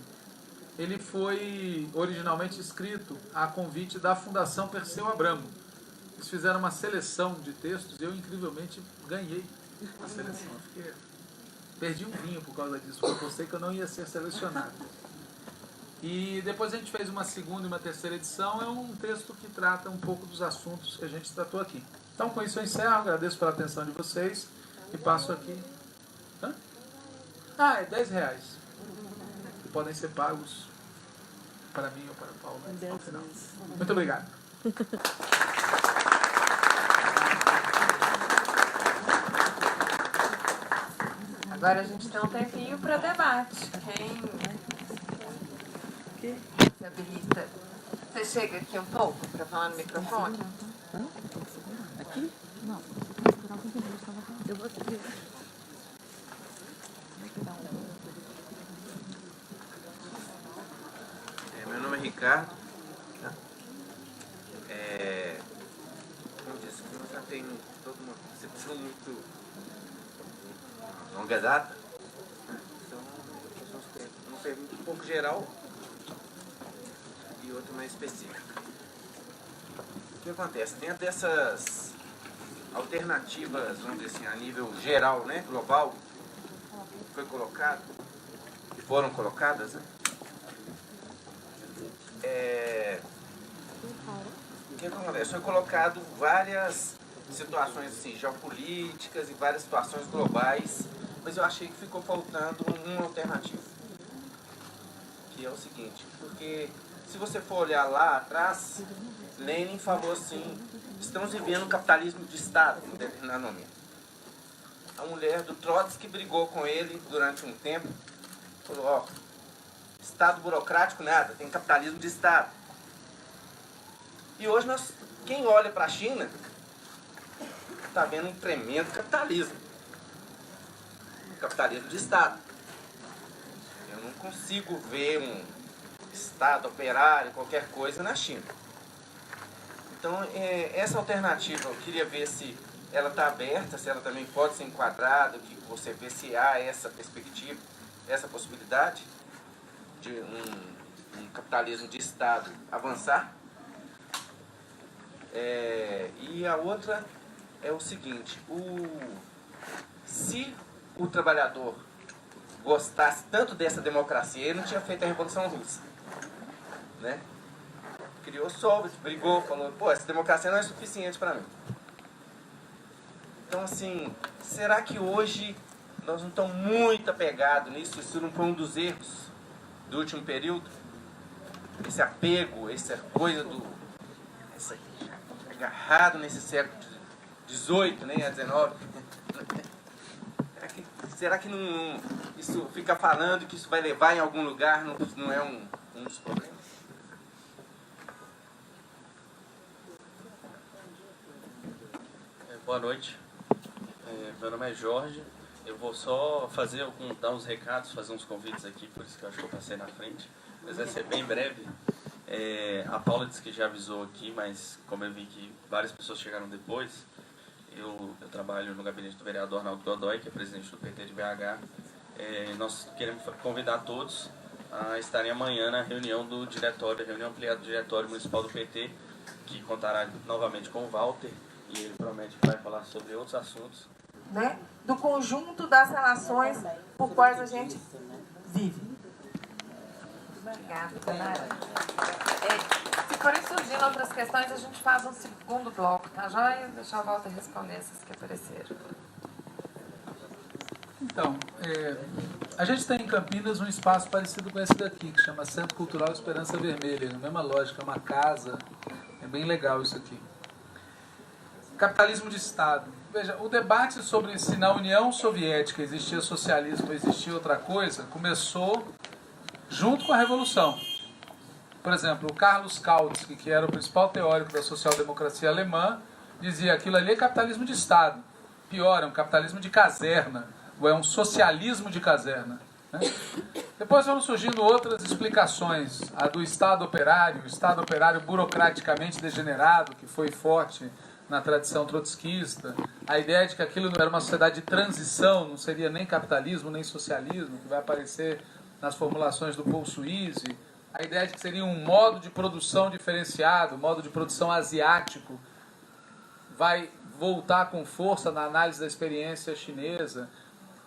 ele foi originalmente escrito a convite da Fundação Perseu Abramo. Eles fizeram uma seleção de textos e eu, incrivelmente, ganhei a seleção. Perdi um vinho por causa disso, porque eu sei que eu não ia ser selecionado. E depois a gente fez uma segunda e uma terceira edição, é um texto que trata um pouco dos assuntos que a gente tratou aqui. Então, com isso eu encerro, agradeço pela atenção de vocês e passo aqui. É R$10, que podem ser pagos para mim ou para o Paulo ao final. Muito obrigado. Agora a gente tem um tempinho para debate. Quem se habilita? Você chega aqui um pouco para falar no microfone? Aqui? Não. Eu vou aqui. Ricardo. Como eu disse, eu já tenho toda uma concepção muito longa data. Então, eu vou fazer uma pergunta um pouco geral e outra mais específica. O que acontece? Dentro dessas alternativas, vamos dizer assim, a nível geral, né, global, foi colocado, foram colocadas, né? O que acontece? Foi colocado várias situações assim, geopolíticas e várias situações globais, mas eu achei que ficou faltando uma alternativa, que é o seguinte, porque se você for olhar lá atrás, Lenin falou assim, estamos vivendo um capitalismo de Estado em determinado momento. A mulher do Trotsky brigou com ele durante um tempo, falou, ó, Estado burocrático nada, tem capitalismo de Estado. E hoje quem olha para a China está vendo um tremendo capitalismo. Um capitalismo de Estado. Eu não consigo ver um Estado operário, qualquer coisa na China. Então, essa alternativa, eu queria ver se ela está aberta, se ela também pode ser enquadrada, que você vê se há essa perspectiva, essa possibilidade de um capitalismo de Estado avançar. E a outra é o seguinte, se o trabalhador gostasse tanto dessa democracia, ele não tinha feito a Revolução Russa, né? Criou Soviet, brigou, falou, pô, essa democracia não é suficiente para mim. Então, assim, será que hoje nós não estamos muito apegados nisso? Isso não foi um dos erros do último período? Esse apego, essa coisa agarrado nesse século XVIII, né, a XIX. Será que não, isso fica falando que isso vai levar em algum lugar, não é um dos problemas? Boa noite, meu nome é Jorge, eu vou só dar uns recados, fazer uns convites aqui, por isso que eu acho que eu passei na frente, mas vai ser bem breve. A Paula disse que já avisou aqui, mas como eu vi que várias pessoas chegaram depois, eu trabalho no gabinete do vereador Arnaldo Godoy, que é presidente do PT de BH. Nós queremos convidar todos a estarem amanhã na reunião do diretório, reunião ampliada do diretório municipal do PT, que contará novamente com o Walter, e ele promete que vai falar sobre outros assuntos. Né? Do conjunto das relações por quais a gente vive. Obrigada, Danara. Se forem surgindo outras questões, a gente faz um segundo bloco, tá joia? Deixa eu voltar a responder essas que apareceram. Então, a gente tem em Campinas um espaço parecido com esse daqui, que chama Centro Cultural Esperança Vermelha, na mesma lógica, é uma casa, é bem legal isso aqui. Capitalismo de Estado. Veja, o debate sobre se na União Soviética existia socialismo ou existia outra coisa, começou junto com a Revolução. Por exemplo, o Carlos Kautsky, que era o principal teórico da social-democracia alemã, dizia que aquilo ali é capitalismo de Estado. Pior, é um capitalismo de caserna, ou é um socialismo de caserna. Né? Depois foram surgindo outras explicações. A do Estado operário, o Estado operário burocraticamente degenerado, que foi forte na tradição trotskista. A ideia de que aquilo não era uma sociedade de transição, não seria nem capitalismo, nem socialismo, que vai aparecer nas formulações do Paul Suisse. A ideia de que seria um modo de produção diferenciado, modo de produção asiático, vai voltar com força na análise da experiência chinesa.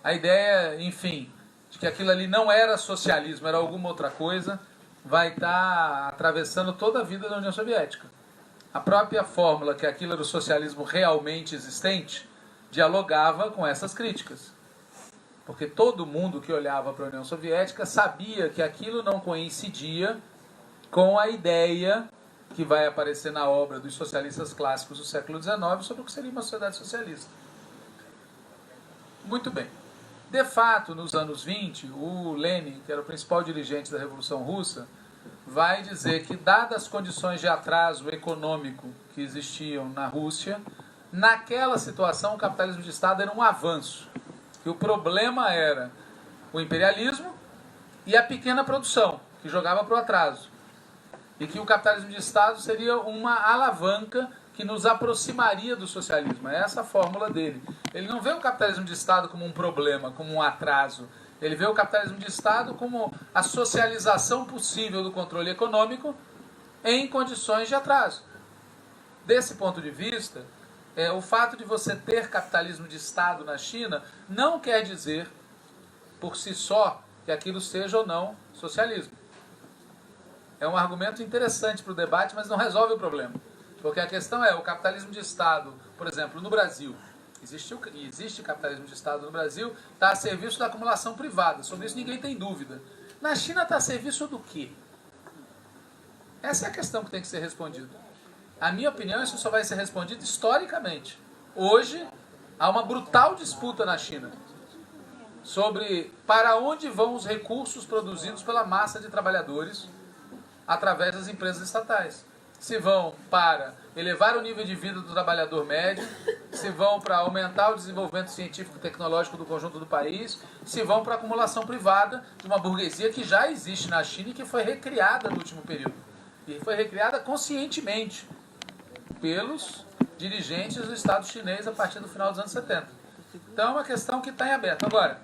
A ideia, enfim, de que aquilo ali não era socialismo, era alguma outra coisa, vai estar atravessando toda a vida da União Soviética. A própria fórmula que aquilo era o socialismo realmente existente dialogava com essas críticas. Porque todo mundo que olhava para a União Soviética sabia que aquilo não coincidia com a ideia que vai aparecer na obra dos socialistas clássicos do século XIX sobre o que seria uma sociedade socialista. Muito bem. De fato, nos anos 20, o Lenin, que era o principal dirigente da Revolução Russa, vai dizer que, dadas as condições de atraso econômico que existiam na Rússia, naquela situação o capitalismo de Estado era um avanço. Que o problema era o imperialismo e a pequena produção, que jogava para o atraso. e que o capitalismo de Estado seria uma alavanca que nos aproximaria do socialismo. É essa a fórmula dele. Ele não vê o capitalismo de Estado como um problema, como um atraso. Ele vê o capitalismo de Estado como a socialização possível do controle econômico em condições de atraso. Desse ponto de vista, o fato de você ter capitalismo de Estado na China não quer dizer, por si só, que aquilo seja ou não socialismo. É um argumento interessante para o debate, mas não resolve o problema. Porque a questão é, o capitalismo de Estado, por exemplo, no Brasil, existe capitalismo de Estado no Brasil, está a serviço da acumulação privada. Sobre isso ninguém tem dúvida. Na China está a serviço do quê? Essa é a questão que tem que ser respondida. A minha opinião, isso só vai ser respondido historicamente. Hoje, há uma brutal disputa na China sobre para onde vão os recursos produzidos pela massa de trabalhadores através das empresas estatais. Se vão para elevar o nível de vida do trabalhador médio, se vão para aumentar o desenvolvimento científico e tecnológico do conjunto do país, se vão para a acumulação privada de uma burguesia que já existe na China e que foi recriada no último período. E foi recriada conscientemente pelos dirigentes do Estado chinês a partir do final dos anos 70. Então é uma questão que está em aberto. Agora,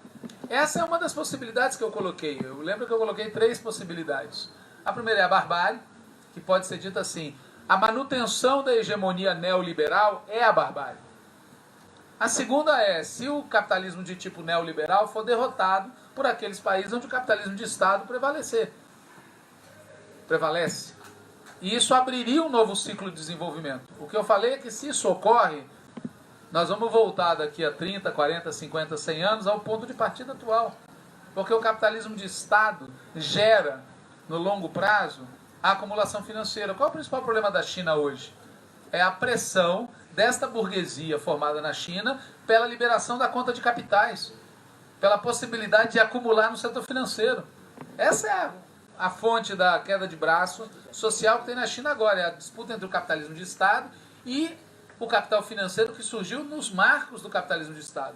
essa é uma das possibilidades que eu coloquei. Eu lembro que eu coloquei 3 possibilidades. A primeira é a barbárie, que pode ser dita assim: a manutenção da hegemonia neoliberal é a barbárie. A segunda é, se o capitalismo de tipo neoliberal for derrotado por aqueles países onde o capitalismo de Estado prevalece. E isso abriria um novo ciclo de desenvolvimento. O que eu falei é que se isso ocorre, nós vamos voltar daqui a 30, 40, 50, 100 anos ao ponto de partida atual. Porque o capitalismo de Estado gera, no longo prazo, a acumulação financeira. Qual é o principal problema da China hoje? É a pressão desta burguesia formada na China pela liberação da conta de capitais, pela possibilidade de acumular no setor financeiro. Essa é a fonte da queda de braço social que tem na China agora. É a disputa entre o capitalismo de Estado e o capital financeiro que surgiu nos marcos do capitalismo de Estado.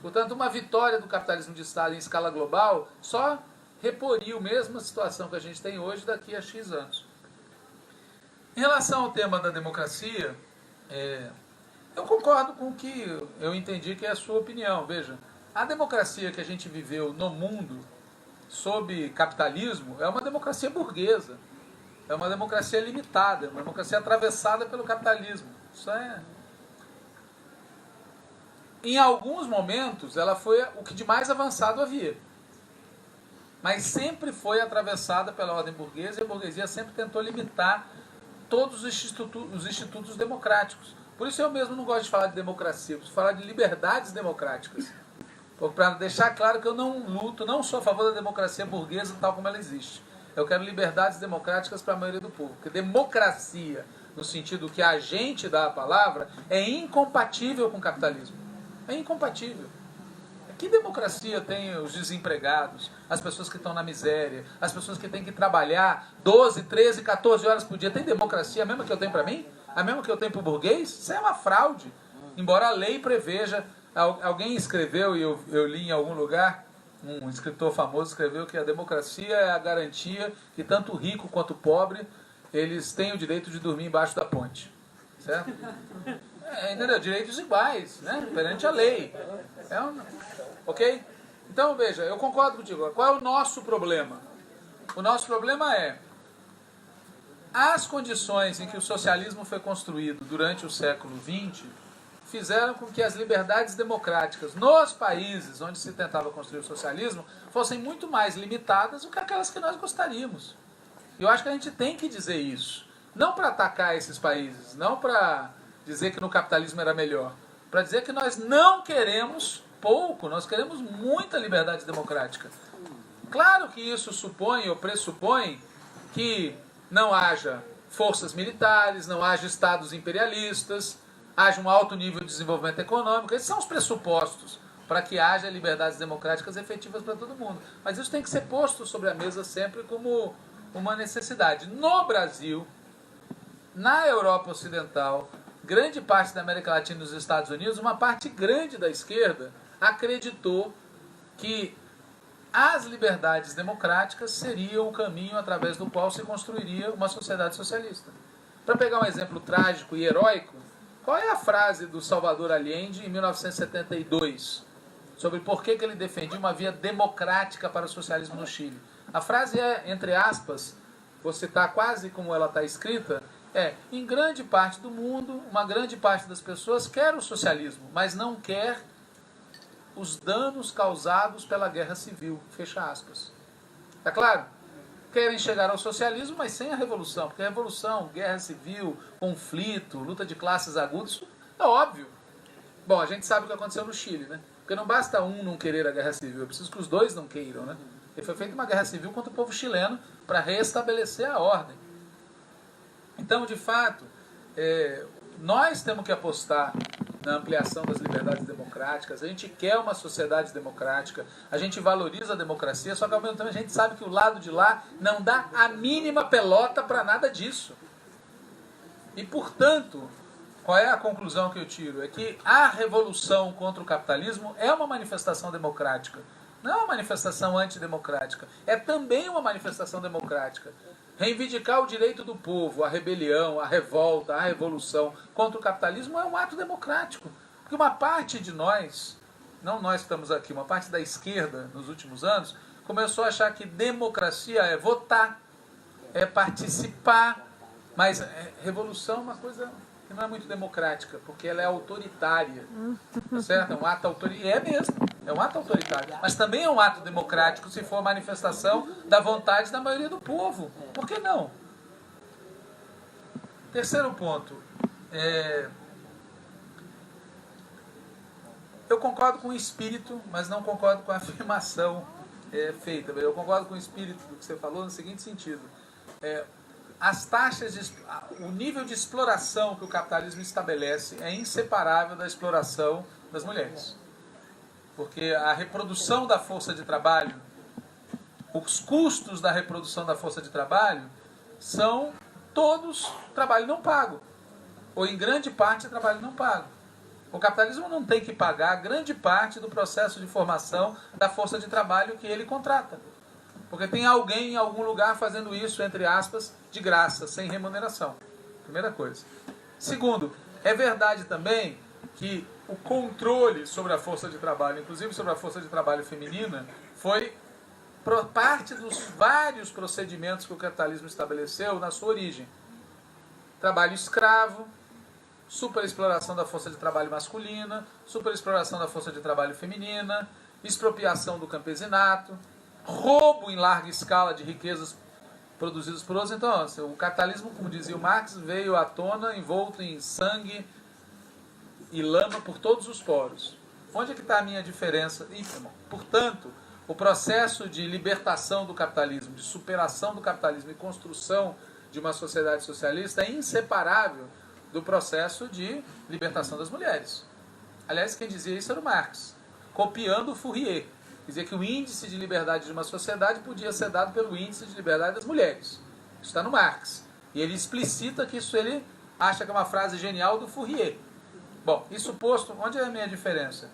Portanto, uma vitória do capitalismo de Estado em escala global só reporia a mesma situação que a gente tem hoje daqui a X anos. Em relação ao tema da democracia, eu concordo com o que eu entendi que é a sua opinião. Veja, a democracia que a gente viveu no mundo sob capitalismo é uma democracia burguesa, é uma democracia limitada, é uma democracia atravessada pelo capitalismo. Isso é... Em alguns momentos, ela foi o que de mais avançado havia. Mas sempre foi atravessada pela ordem burguesa, e a burguesia sempre tentou limitar todos os institutos democráticos. Por isso eu mesmo não gosto de falar de democracia, eu preciso falar de liberdades democráticas. Para deixar claro que eu não sou a favor da democracia burguesa tal como ela existe. Eu quero liberdades democráticas para a maioria do povo. Porque democracia, no sentido que a gente dá a palavra, é incompatível com o capitalismo. É incompatível. Que democracia tem os desempregados, as pessoas que estão na miséria, as pessoas que têm que trabalhar 12, 13, 14 horas por dia? Tem democracia a mesma que eu tenho para mim? A mesma que eu tenho para o burguês? Isso é uma fraude. Embora a lei preveja... Alguém escreveu, e eu li em algum lugar, um escritor famoso escreveu que a democracia é a garantia que tanto o rico quanto o pobre, eles têm o direito de dormir embaixo da ponte. Certo? Entendeu? Direitos iguais, né? Perante a lei. Ok? Então, veja, eu concordo contigo. Qual é o nosso problema? O nosso problema é as condições em que o socialismo foi construído durante o século XX fizeram com que as liberdades democráticas nos países onde se tentava construir o socialismo fossem muito mais limitadas do que aquelas que nós gostaríamos. Eu acho que a gente tem que dizer isso. Não para atacar esses países, não para dizer que no capitalismo era melhor, para dizer que nós não queremos pouco, nós queremos muita liberdade democrática. Claro que isso supõe ou pressupõe que não haja forças militares, não haja estados imperialistas, haja um alto nível de desenvolvimento econômico. Esses são os pressupostos para que haja liberdades democráticas efetivas para todo mundo. Mas isso tem que ser posto sobre a mesa sempre como uma necessidade. No Brasil, na Europa Ocidental, grande parte da América Latina e dos Estados Unidos, uma parte grande da esquerda acreditou que as liberdades democráticas seriam o caminho através do qual se construiria uma sociedade socialista. Para pegar um exemplo trágico e heróico, qual é a frase do Salvador Allende em 1972 sobre por que ele defendia uma via democrática para o socialismo no Chile? A frase é, entre aspas, vou citar quase como ela está escrita, em grande parte do mundo, uma grande parte das pessoas quer o socialismo, mas não quer os danos causados pela guerra civil, fecha aspas. É claro, querem chegar ao socialismo, mas sem a revolução, porque a revolução, guerra civil, conflito, luta de classes agudas, isso é óbvio. Bom, a gente sabe o que aconteceu no Chile, né? Porque não basta um não querer a guerra civil, é preciso que os dois não queiram, né? E foi feita uma guerra civil contra o povo chileno para restabelecer a ordem. Então, de fato, nós temos que apostar na ampliação das liberdades democráticas. A gente quer uma sociedade democrática, a gente valoriza a democracia, só que ao mesmo tempo a gente sabe que o lado de lá não dá a mínima pelota para nada disso. E, portanto, qual é a conclusão que eu tiro? É que a revolução contra o capitalismo é uma manifestação democrática. Não é uma manifestação antidemocrática. É também uma manifestação democrática. Reivindicar o direito do povo, a rebelião, a revolta, a revolução contra o capitalismo é um ato democrático. Porque uma parte de nós, não nós que estamos aqui, uma parte da esquerda nos últimos anos, começou a achar que democracia é votar, é participar, mas revolução é uma coisa que não é muito democrática, porque ela é autoritária, tá certo? É um ato autoritário, é mesmo, é um ato autoritário, mas também é um ato democrático se for manifestação da vontade da maioria do povo. Por que não? Terceiro ponto, eu concordo com o espírito, mas não concordo com a afirmação feita. Eu concordo com o espírito do que você falou no seguinte sentido. As taxas, o nível de exploração que o capitalismo estabelece é inseparável da exploração das mulheres. Porque a reprodução da força de trabalho, os custos da reprodução da força de trabalho são todos trabalho não pago. Ou em grande parte trabalho não pago. O capitalismo não tem que pagar grande parte do processo de formação da força de trabalho que ele contrata. Porque tem alguém em algum lugar fazendo isso, entre aspas, de graça, sem remuneração. Primeira coisa. Segundo, é verdade também que o controle sobre a força de trabalho, inclusive sobre a força de trabalho feminina, foi parte dos vários procedimentos que o capitalismo estabeleceu na sua origem. Trabalho escravo, superexploração da força de trabalho masculina, superexploração da força de trabalho feminina, expropriação do campesinato, roubo em larga escala de riquezas produzidas por outros. Então, o capitalismo, como dizia o Marx, veio à tona envolto em sangue e lama por todos os poros. Onde é que está a minha diferença? Portanto, o processo de libertação do capitalismo, de superação do capitalismo e construção de uma sociedade socialista é inseparável do processo de libertação das mulheres. Aliás, quem dizia isso era o Marx, copiando o Fourier. Dizia que o índice de liberdade de uma sociedade podia ser dado pelo índice de liberdade das mulheres. Isso está no Marx. E ele explicita que isso ele acha que é uma frase genial do Fourier. Bom, isso posto, onde é a minha diferença?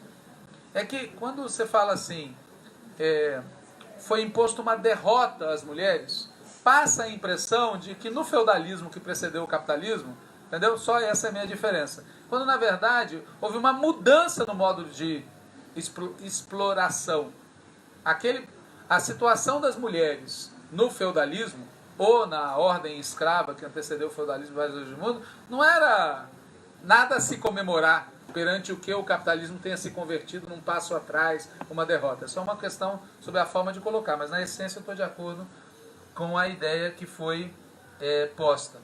É que quando você fala assim, foi imposto uma derrota às mulheres, passa a impressão de que no feudalismo que precedeu o capitalismo, entendeu? Só essa é a minha diferença. Quando, na verdade, houve uma mudança no modo de exploração. A situação das mulheres no feudalismo, ou na ordem escrava que antecedeu o feudalismo em vários lugares do mundo, não era nada a se comemorar perante o que o capitalismo tenha se convertido num passo atrás, uma derrota. É só uma questão sobre a forma de colocar, mas na essência eu estou de acordo com a ideia que foi posta.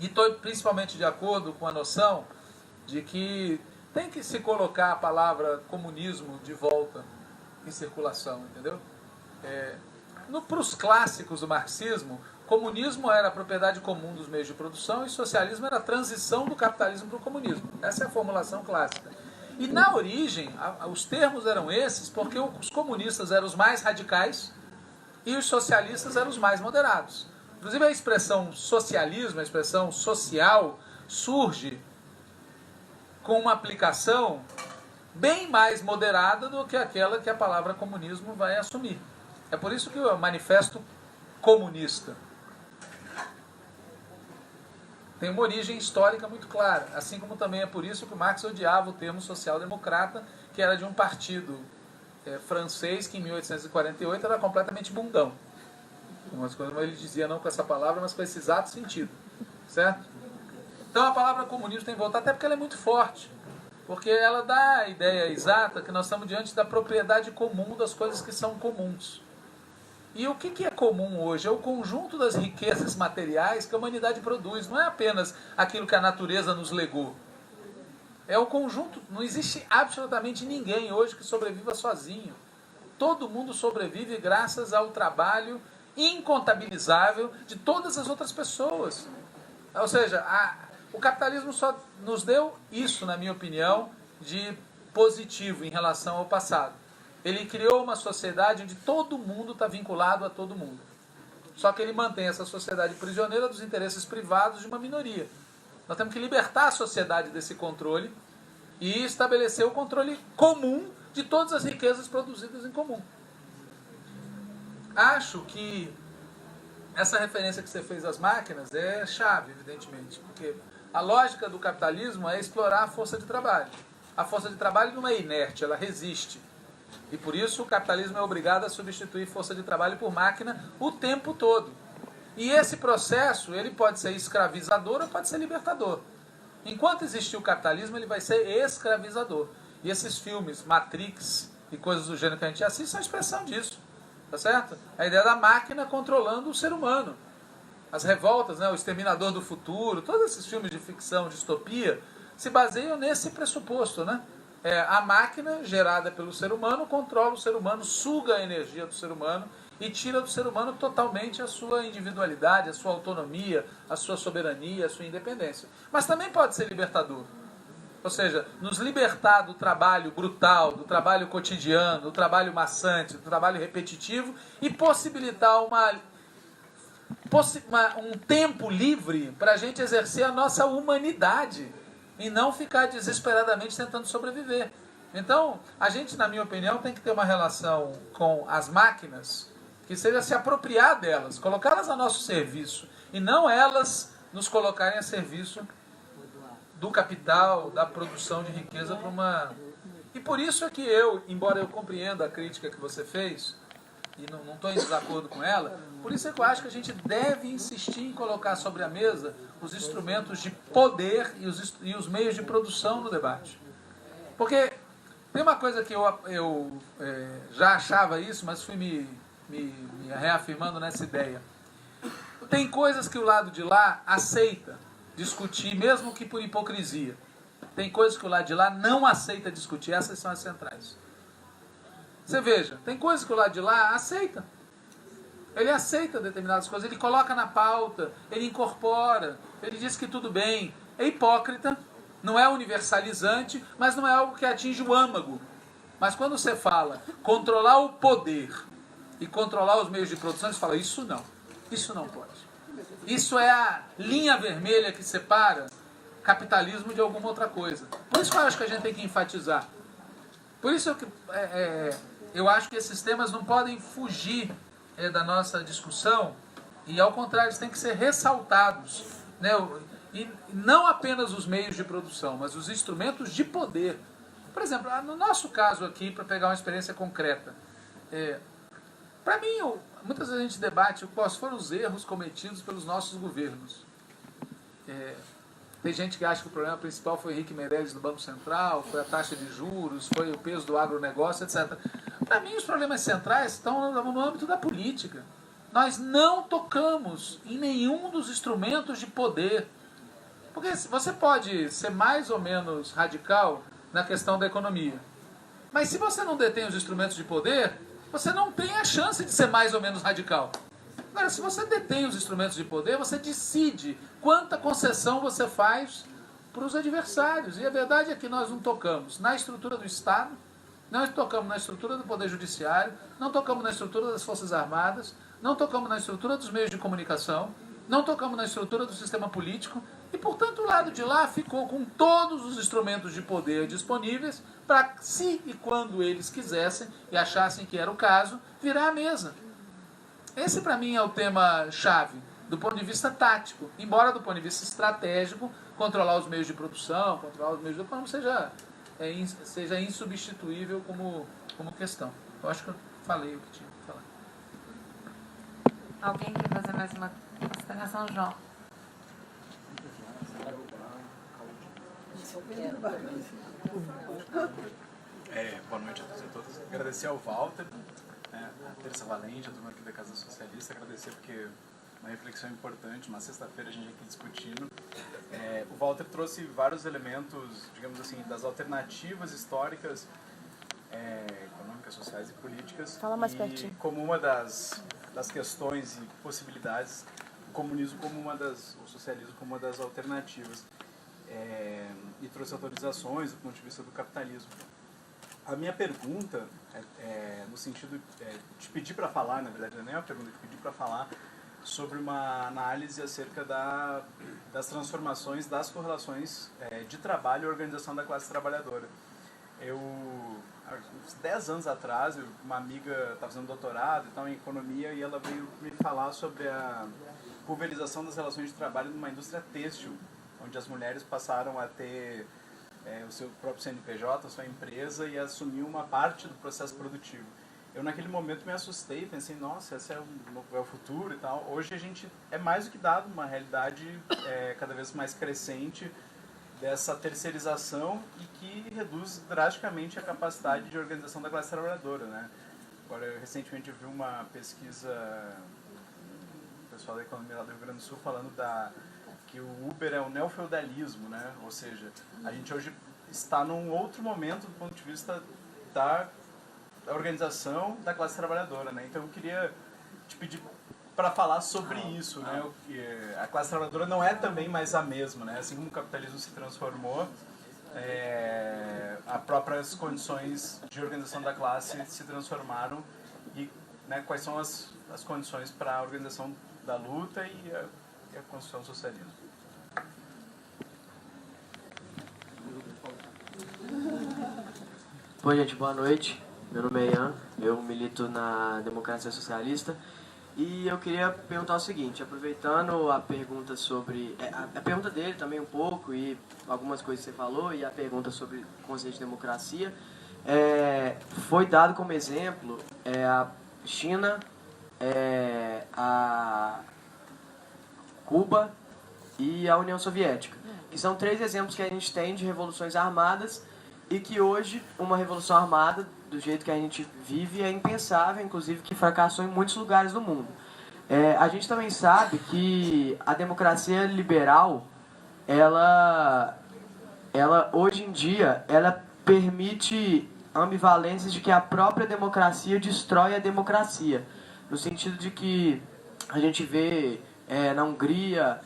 E estou principalmente de acordo com a noção de que tem que se colocar a palavra comunismo de volta em circulação, entendeu? Para os clássicos do marxismo, comunismo era a propriedade comum dos meios de produção e socialismo era a transição do capitalismo para o comunismo. Essa é a formulação clássica. E na origem, os termos eram esses porque os comunistas eram os mais radicais e os socialistas eram os mais moderados. Inclusive a expressão socialismo, a expressão social, surge com uma aplicação bem mais moderada do que aquela que a palavra comunismo vai assumir. É por isso que o manifesto comunista tem uma origem histórica muito clara, assim como também é por isso que o Marx odiava o termo social-democrata, que era de um partido francês que em 1848 era completamente bundão. Ele dizia não com essa palavra, mas com esse exato sentido, certo? Então a palavra comunismo tem que voltar, até porque ela é muito forte, porque ela dá a ideia exata que nós estamos diante da propriedade comum das coisas que são comuns. E o que é comum hoje? É o conjunto das riquezas materiais que a humanidade produz. Não é apenas aquilo que a natureza nos legou. É o conjunto. Não existe absolutamente ninguém hoje que sobreviva sozinho. Todo mundo sobrevive graças ao trabalho incontabilizável de todas as outras pessoas. Ou seja, o capitalismo só nos deu isso, na minha opinião, de positivo em relação ao passado. Ele criou uma sociedade onde todo mundo está vinculado a todo mundo. Só que ele mantém essa sociedade prisioneira dos interesses privados de uma minoria. Nós temos que libertar a sociedade desse controle e estabelecer o controle comum de todas as riquezas produzidas em comum. Acho que essa referência que você fez às máquinas é chave, evidentemente, porque a lógica do capitalismo é explorar a força de trabalho. A força de trabalho não é inerte, ela resiste. E por isso o capitalismo é obrigado a substituir força de trabalho por máquina o tempo todo. E esse processo ele pode ser escravizador ou pode ser libertador. Enquanto existir o capitalismo, ele vai ser escravizador. E esses filmes, Matrix e coisas do gênero que a gente assiste, são a expressão disso. Tá certo? A ideia da máquina controlando o ser humano. As revoltas, né, o Exterminador do Futuro, todos esses filmes de ficção, distopia, se baseiam nesse pressuposto, né? A máquina gerada pelo ser humano controla o ser humano, suga a energia do ser humano e tira do ser humano totalmente a sua individualidade, a sua autonomia, a sua soberania, a sua independência. Mas também pode ser libertador. Ou seja, nos libertar do trabalho brutal, do trabalho cotidiano, do trabalho maçante, do trabalho repetitivo e possibilitar um tempo livre para a gente exercer a nossa humanidade e não ficar desesperadamente tentando sobreviver. Então, a gente, na minha opinião, tem que ter uma relação com as máquinas que seja se apropriar delas, colocá-las a nosso serviço e não elas nos colocarem a serviço do capital, da produção de riqueza para uma... E por isso é que embora eu compreenda a crítica que você fez, e não estou em desacordo com ela, por isso é que eu acho que a gente deve insistir em colocar sobre a mesa os instrumentos de poder e os meios de produção no debate. Porque tem uma coisa que eu já achava isso, mas fui me reafirmando nessa ideia. Tem coisas que o lado de lá aceita discutir, mesmo que por hipocrisia. Tem coisas que o lado de lá não aceita discutir, essas são as centrais. Você veja, tem coisas que o lado de lá aceita. Ele aceita determinadas coisas, ele coloca na pauta, ele incorpora, ele diz que tudo bem. É hipócrita, não é universalizante, mas não é algo que atinge o âmago. Mas quando você fala controlar o poder e controlar os meios de produção, você fala, isso não pode. Isso é a linha vermelha que separa capitalismo de alguma outra coisa. Por isso que eu acho que a gente tem que enfatizar. Por isso eu acho que esses temas não podem fugir da nossa discussão e, ao contrário, eles têm que ser ressaltados. Né? E não apenas os meios de produção, mas os instrumentos de poder. Por exemplo, no nosso caso aqui, para pegar uma experiência concreta, para mim, muitas vezes a gente debate quais foram os erros cometidos pelos nossos governos. Tem gente que acha que o problema principal foi Henrique Meirelles do Banco Central, foi a taxa de juros, foi o peso do agronegócio, etc. Para mim, os problemas centrais estão no âmbito da política. Nós não tocamos em nenhum dos instrumentos de poder. Porque você pode ser mais ou menos radical na questão da economia. Mas se você não detém os instrumentos de poder, você não tem a chance de ser mais ou menos radical. Agora, se você detém os instrumentos de poder, você decide quanta concessão você faz para os adversários. E a verdade é que nós não tocamos na estrutura do Estado, não tocamos na estrutura do Poder Judiciário, não tocamos na estrutura das Forças Armadas, não tocamos na estrutura dos meios de comunicação, não tocamos na estrutura do sistema político e portanto, o lado de lá ficou com todos os instrumentos de poder disponíveis para, se e quando eles quisessem e achassem que era o caso, virar a mesa. Esse, para mim, é o tema-chave, do ponto de vista tático. Embora, do ponto de vista estratégico, controlar os meios de produção, controlar os meios de economia seja insubstituível como questão. Eu acho que eu falei o que tinha que falar. Alguém quer fazer mais uma consideração, João? Boa noite a todos e a todas. Agradecer ao Walter, a Terça Valente, a turma aqui da Casa Socialista. Agradecer porque uma reflexão importante, uma sexta-feira a gente aqui discutindo. O Walter trouxe vários elementos, digamos assim, das alternativas históricas, econômicas, sociais e políticas. Fala mais pertinho. Como uma das questões e possibilidades, o comunismo como o socialismo como uma das alternativas. E trouxe autorizações do ponto de vista do capitalismo. A minha pergunta, no sentido de pedir para falar, na verdade, não é uma pergunta, de pedir para falar sobre uma análise acerca das transformações, das correlações de trabalho e organização da classe trabalhadora. Uns 10 anos atrás, uma amiga estava fazendo doutorado em economia e ela veio me falar sobre a pulverização das relações de trabalho numa indústria têxtil, onde as mulheres passaram a ter o seu próprio CNPJ, a sua empresa, e assumir uma parte do processo produtivo. Eu, naquele momento, me assustei, pensei, nossa, esse é o futuro e tal. Hoje a gente é mais do que dado uma realidade cada vez mais crescente dessa terceirização e que reduz drasticamente a capacidade de organização da classe trabalhadora, né? Agora, recentemente eu vi uma pesquisa do pessoal da economia lá do Rio Grande do Sul falando que o Uber é o neofeudalismo, né? Ou seja, a gente hoje está num outro momento do ponto de vista da organização da classe trabalhadora, né? Então eu queria te pedir para falar sobre isso, né? A classe trabalhadora não é também mais a mesma, né? Assim como o capitalismo se transformou, as próprias condições de organização da classe se transformaram e, né, quais são as condições para a organização da luta e a construção do socialismo. Bom, gente, boa noite. Meu nome é Ian, eu milito na Democracia Socialista e eu queria perguntar o seguinte, aproveitando a pergunta sobre... a pergunta dele também um pouco e algumas coisas que você falou e a pergunta sobre o conceito de democracia, foi dado como exemplo a China, a Cuba e a União Soviética, que são 3 exemplos que a gente tem de revoluções armadas e que hoje uma revolução armada, do jeito que a gente vive, é impensável, inclusive que fracassou em muitos lugares do mundo. A gente também sabe que a democracia liberal, ela hoje em dia, ela permite ambivalências de que a própria democracia destrói a democracia, no sentido de que a gente vê na Hungria,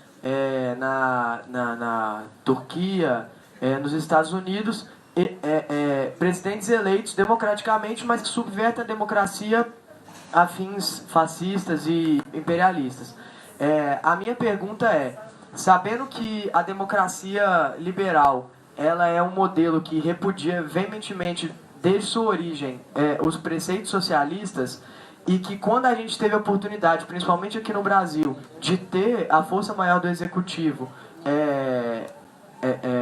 na Turquia, nos Estados Unidos, presidentes eleitos democraticamente, mas que subvertem a democracia a fins fascistas e imperialistas. A minha pergunta é, sabendo que a democracia liberal ela é um modelo que repudia veementemente, desde sua origem, os preceitos socialistas, e que quando a gente teve a oportunidade, principalmente aqui no Brasil, de ter a força maior do executivo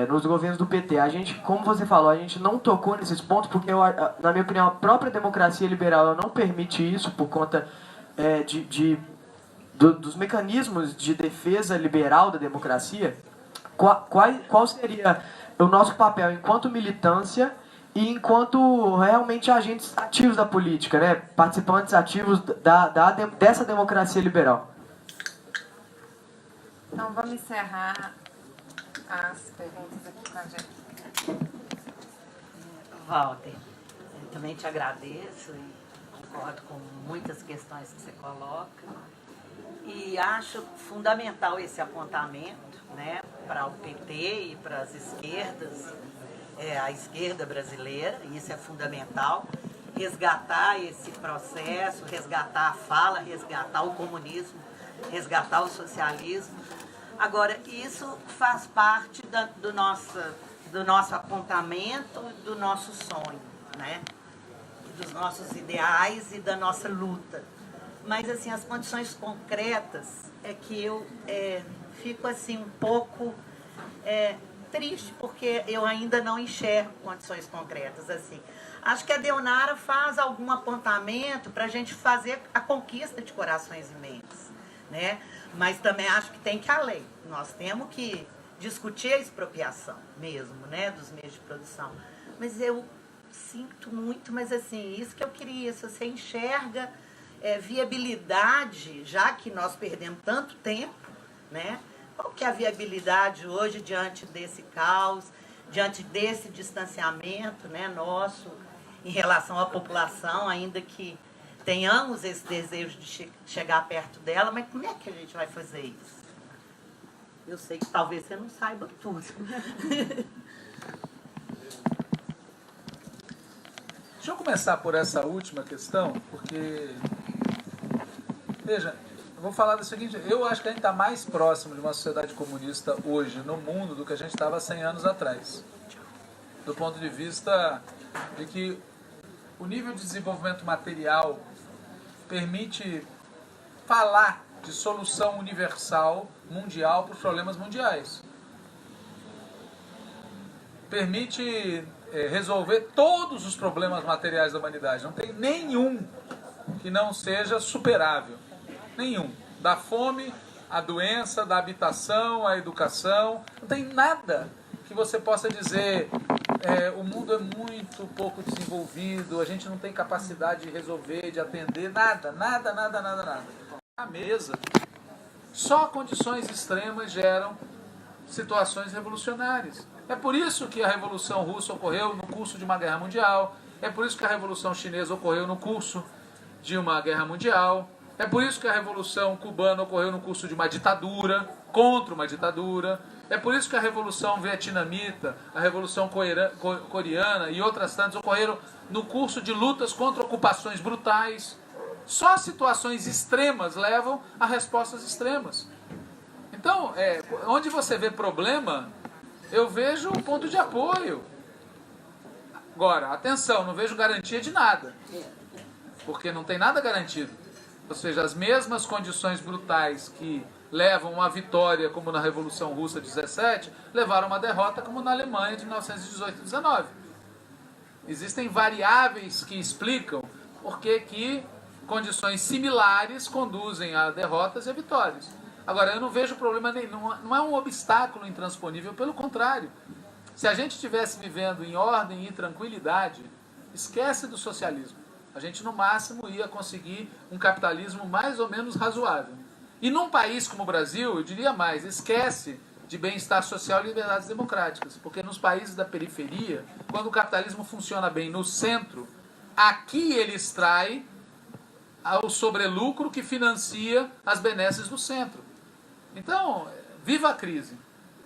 nos governos do PT, a gente, como você falou, a gente não tocou nesses pontos porque, na minha opinião, a própria democracia liberal não permite isso por conta dos mecanismos de defesa liberal da democracia. Qual seria o nosso papel enquanto militância e enquanto realmente agentes ativos da política, né? Participantes ativos dessa democracia liberal? Então vamos encerrar as perguntas aqui com a gente. Walter, eu também te agradeço e concordo com muitas questões que você coloca. E acho fundamental esse apontamento, né, para o PT e para as esquerdas, a esquerda brasileira, e isso é fundamental, resgatar esse processo, resgatar a fala, resgatar o comunismo, resgatar o socialismo, Agora, isso faz parte do nosso apontamento, do nosso sonho, né? Dos nossos ideais e da nossa luta. Mas, assim, as condições concretas é que eu fico, assim, um pouco triste, porque eu ainda não enxergo condições concretas, assim. Acho que a Deonara faz algum apontamento para a gente fazer a conquista de corações e mentes, né? Mas também acho que tem que ir além. Nós temos que discutir a expropriação mesmo, né, dos meios de produção. Mas eu sinto muito, mas assim, isso que eu queria, se você enxerga viabilidade, já que nós perdemos tanto tempo, né? Qual que é a viabilidade hoje diante desse caos, diante desse distanciamento, né, nosso em relação à população, ainda que tenhamos esse desejo de chegar perto dela, mas como é que a gente vai fazer isso? Eu sei que talvez você não saiba tudo. Deixa eu começar por essa última questão, porque, veja, eu vou falar do seguinte, eu acho que a gente está mais próximo de uma sociedade comunista hoje no mundo do que a gente estava 100 anos atrás. Do ponto de vista de que o nível de desenvolvimento material permite falar de solução universal, mundial, para os problemas mundiais. Permite resolver todos os problemas materiais da humanidade. Não tem nenhum que não seja superável. Nenhum. Da fome, à doença, da habitação, à educação. Não tem nada que você possa dizer o mundo é muito pouco desenvolvido, a gente não tem capacidade de resolver, de atender, nada. A mesa. Só condições extremas geram situações revolucionárias. É por isso que a Revolução Russa ocorreu no curso de uma guerra mundial, é por isso que a Revolução Chinesa ocorreu no curso de uma guerra mundial, é por isso que a Revolução Cubana ocorreu no curso de uma ditadura, contra uma ditadura, é por isso que a Revolução Vietnamita, a Revolução Coreana e outras tantas ocorreram no curso de lutas contra ocupações brutais. Só situações extremas levam a respostas extremas. Então, onde você vê problema, eu vejo um ponto de apoio. Agora, atenção, não vejo garantia de nada. Porque não tem nada garantido. Ou seja, as mesmas condições brutais que levam a vitória, como na Revolução Russa de 17, levaram a uma derrota, como na Alemanha de 1918 e 19. Existem variáveis que explicam por que condições similares conduzem a derrotas e a vitórias. Agora, eu não vejo problema nenhum, não é um obstáculo intransponível, pelo contrário. Se a gente estivesse vivendo em ordem e tranquilidade, esquece do socialismo. A gente, no máximo, ia conseguir um capitalismo mais ou menos razoável. E num país como o Brasil, eu diria mais, esquece de bem-estar social e liberdades democráticas. Porque nos países da periferia, quando o capitalismo funciona bem no centro, aqui ele extrai o sobrelucro que financia as benesses do centro. Então, viva a crise.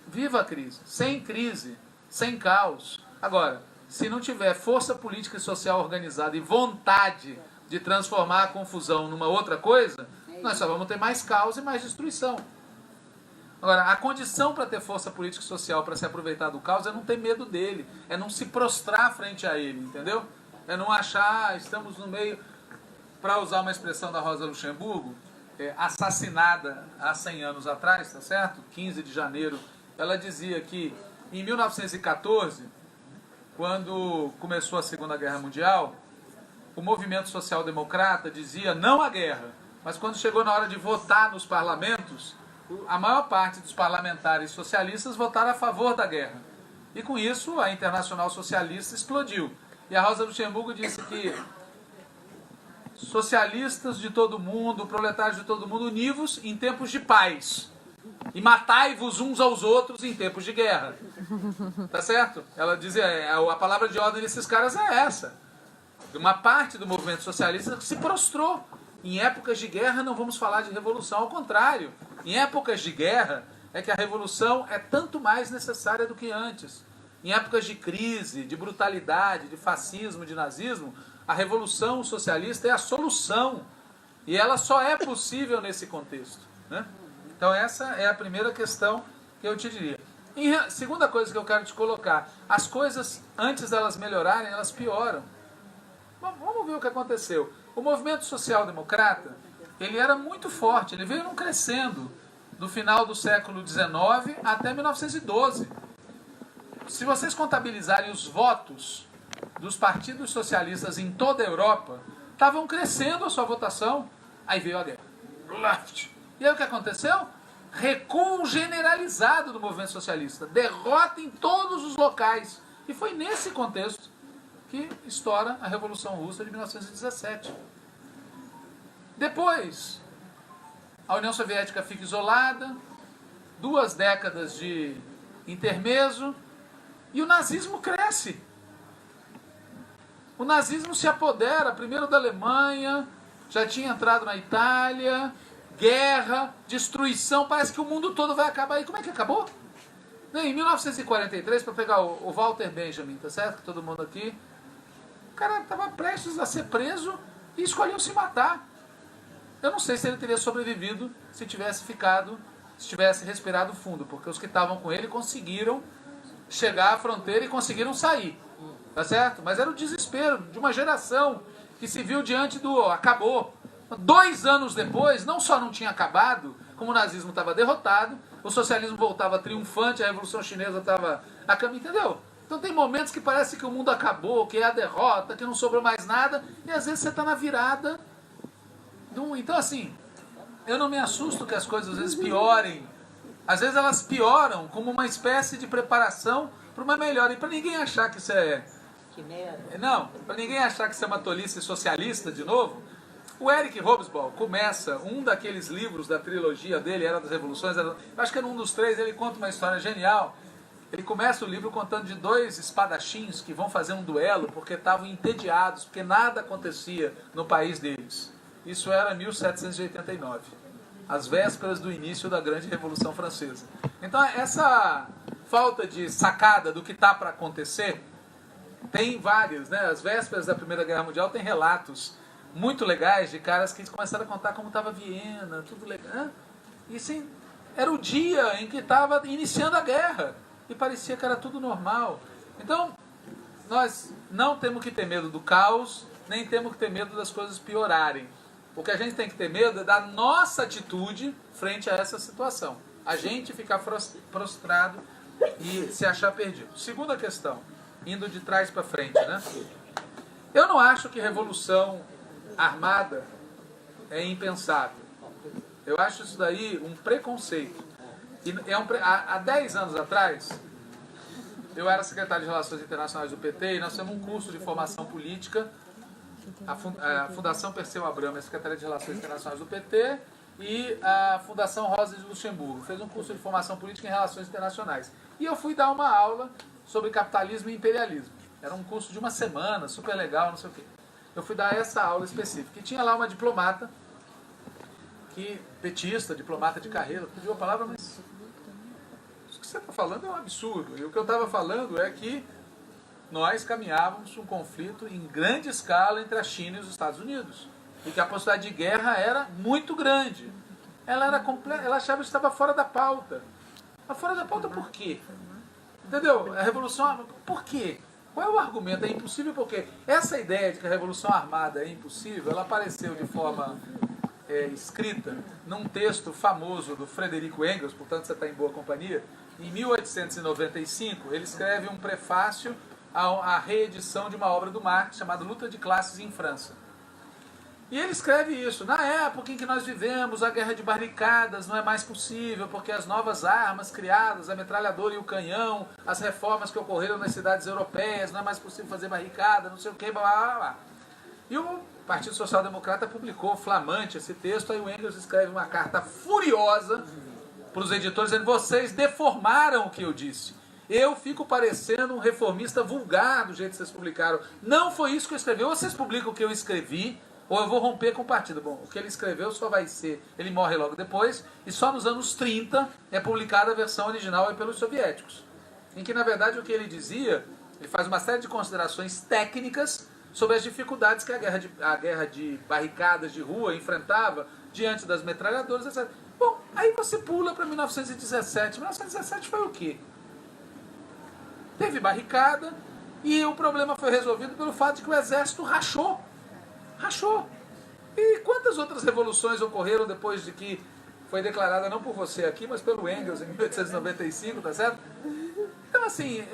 Viva a crise. Sem crise, sem caos. Agora, se não tiver força política e social organizada e vontade de transformar a confusão numa outra coisa, nós só vamos ter mais caos e mais destruição. Agora, a condição para ter força política e social para se aproveitar do caos é não ter medo dele, é não se prostrar frente a ele, entendeu? É não achar, estamos no meio, para usar uma expressão da Rosa Luxemburgo, assassinada há 100 anos atrás, tá certo? 15 de janeiro, ela dizia que em 1914, quando começou a Segunda Guerra Mundial, o movimento social-democrata dizia não à guerra, mas quando chegou na hora de votar nos parlamentos, a maior parte dos parlamentares socialistas votaram a favor da guerra. E com isso a Internacional Socialista explodiu. E a Rosa Luxemburgo disse que socialistas de todo mundo, proletários de todo mundo, univos em tempos de paz. E matai-vos uns aos outros em tempos de guerra. Tá certo? Ela dizia, a palavra de ordem desses caras é essa. Uma parte do movimento socialista se prostrou. Em épocas de guerra não vamos falar de revolução, ao contrário. Em épocas de guerra é que a revolução é tanto mais necessária do que antes. Em épocas de crise, de brutalidade, de fascismo, de nazismo, a revolução socialista é a solução. E ela só é possível nesse contexto, né? Então essa é a primeira questão que eu te diria. Segunda coisa que eu quero te colocar, as coisas, antes delas melhorarem, elas pioram. Vamos ver o que aconteceu. O movimento social-democrata, ele era muito forte, ele veio crescendo do final do século XIX até 1912. Se vocês contabilizarem os votos dos partidos socialistas em toda a Europa, estavam crescendo a sua votação, aí veio a guerra. E aí o que aconteceu? Recuo generalizado do movimento socialista, derrota em todos os locais. E foi nesse contexto que estoura a Revolução Russa de 1917. Depois, a União Soviética fica isolada, 2 décadas de intermezzo, e o nazismo cresce. O nazismo se apodera primeiro da Alemanha, já tinha entrado na Itália, guerra, destruição, parece que o mundo todo vai acabar. E como é que acabou? Em 1943, para pegar o Walter Benjamin, tá certo? Que todo mundo aqui, o cara estava prestes a ser preso e escolheu se matar. Eu não sei se ele teria sobrevivido se tivesse respirado fundo, porque os que estavam com ele conseguiram chegar à fronteira e conseguiram sair, tá certo? Mas era o desespero de uma geração que se viu diante do acabou. 2 anos depois, não só não tinha acabado, como o nazismo estava derrotado, o socialismo voltava triunfante, a Revolução Chinesa estava a caminho, entendeu? Então tem momentos que parece que o mundo acabou, que é a derrota, que não sobrou mais nada, e às vezes você está na virada. Então assim, eu não me assusto que as coisas às vezes piorem. Às vezes elas pioram como uma espécie de preparação para uma melhora. E para ninguém achar que isso é... Não, para ninguém achar que isso é uma tolice socialista de novo, o Eric Hobsbawm começa um daqueles livros da trilogia dele, Era das Revoluções, acho que era um dos 3, ele conta uma história genial. Ele começa o livro contando de 2 espadachins que vão fazer um duelo porque estavam entediados, porque nada acontecia no país deles. Isso era 1789, às vésperas do início da grande Revolução Francesa. Então essa falta de sacada do que está para acontecer, tem várias, né? As vésperas da Primeira Guerra Mundial tem relatos muito legais de caras que começaram a contar como estava Viena, tudo legal. E assim, era o dia em que estava iniciando a guerra e parecia que era tudo normal. Então, nós não temos que ter medo do caos, nem temos que ter medo das coisas piorarem. O que a gente tem que ter medo é da nossa atitude frente a essa situação. A gente ficar prostrado e se achar perdido. Segunda questão, indo de trás para frente, né? Eu não acho que revolução armada é impensável. Eu acho isso daí um preconceito. E há 10 anos atrás, eu era secretário de Relações Internacionais do PT e nós temos um curso de formação política. A Fundação Perseu Abramo é Secretaria de Relações Internacionais do PT e a Fundação Rosa de Luxemburgo fez um curso de formação política em Relações Internacionais. E eu fui dar uma aula sobre capitalismo e imperialismo. Era um curso de uma semana, super legal, não sei o quê. Eu fui dar essa aula específica. E tinha lá uma diplomata, petista, diplomata de carreira, pediu a palavra, mas o que você está falando é um absurdo. E o que eu estava falando é que nós caminhávamos um conflito em grande escala entre a China e os Estados Unidos. E que a possibilidade de guerra era muito grande. Ela achava que estava fora da pauta. Mas fora da pauta por quê? Entendeu? A revolução... Por quê? Qual é o argumento? É impossível porque essa ideia de que a revolução armada é impossível, ela apareceu de forma escrita num texto famoso do Frederico Engels, portanto você está em boa companhia. Em 1895, ele escreve um prefácio à reedição de uma obra do Marx chamada Luta de Classes em França. E ele escreve isso: na época em que nós vivemos, a guerra de barricadas não é mais possível, porque as novas armas criadas, a metralhadora e o canhão, as reformas que ocorreram nas cidades europeias, não é mais possível fazer barricada, não sei o que, blá, blá, blá. E o Partido Social Democrata publicou flamante esse texto, aí o Engels escreve uma carta furiosa para os editores, dizendo: vocês deformaram o que eu disse. Eu fico parecendo um reformista vulgar do jeito que vocês publicaram. Não foi isso que eu escrevi. Ou vocês publicam o que eu escrevi, ou eu vou romper com o partido. Bom, o que ele escreveu só vai ser... Ele morre logo depois, e só nos anos 30 é publicada a versão original pelos soviéticos. Em que, na verdade, o que ele dizia, ele faz uma série de considerações técnicas sobre as dificuldades que a guerra de barricadas de rua enfrentava diante das metralhadoras, etc. Bom, Aí você pula para 1917. 1917 foi o quê? Teve barricada e o problema foi resolvido pelo fato de que o exército rachou. Rachou. E quantas outras revoluções ocorreram depois de que foi declarada, não por você aqui, mas pelo Engels em 1895, tá certo? Então, assim,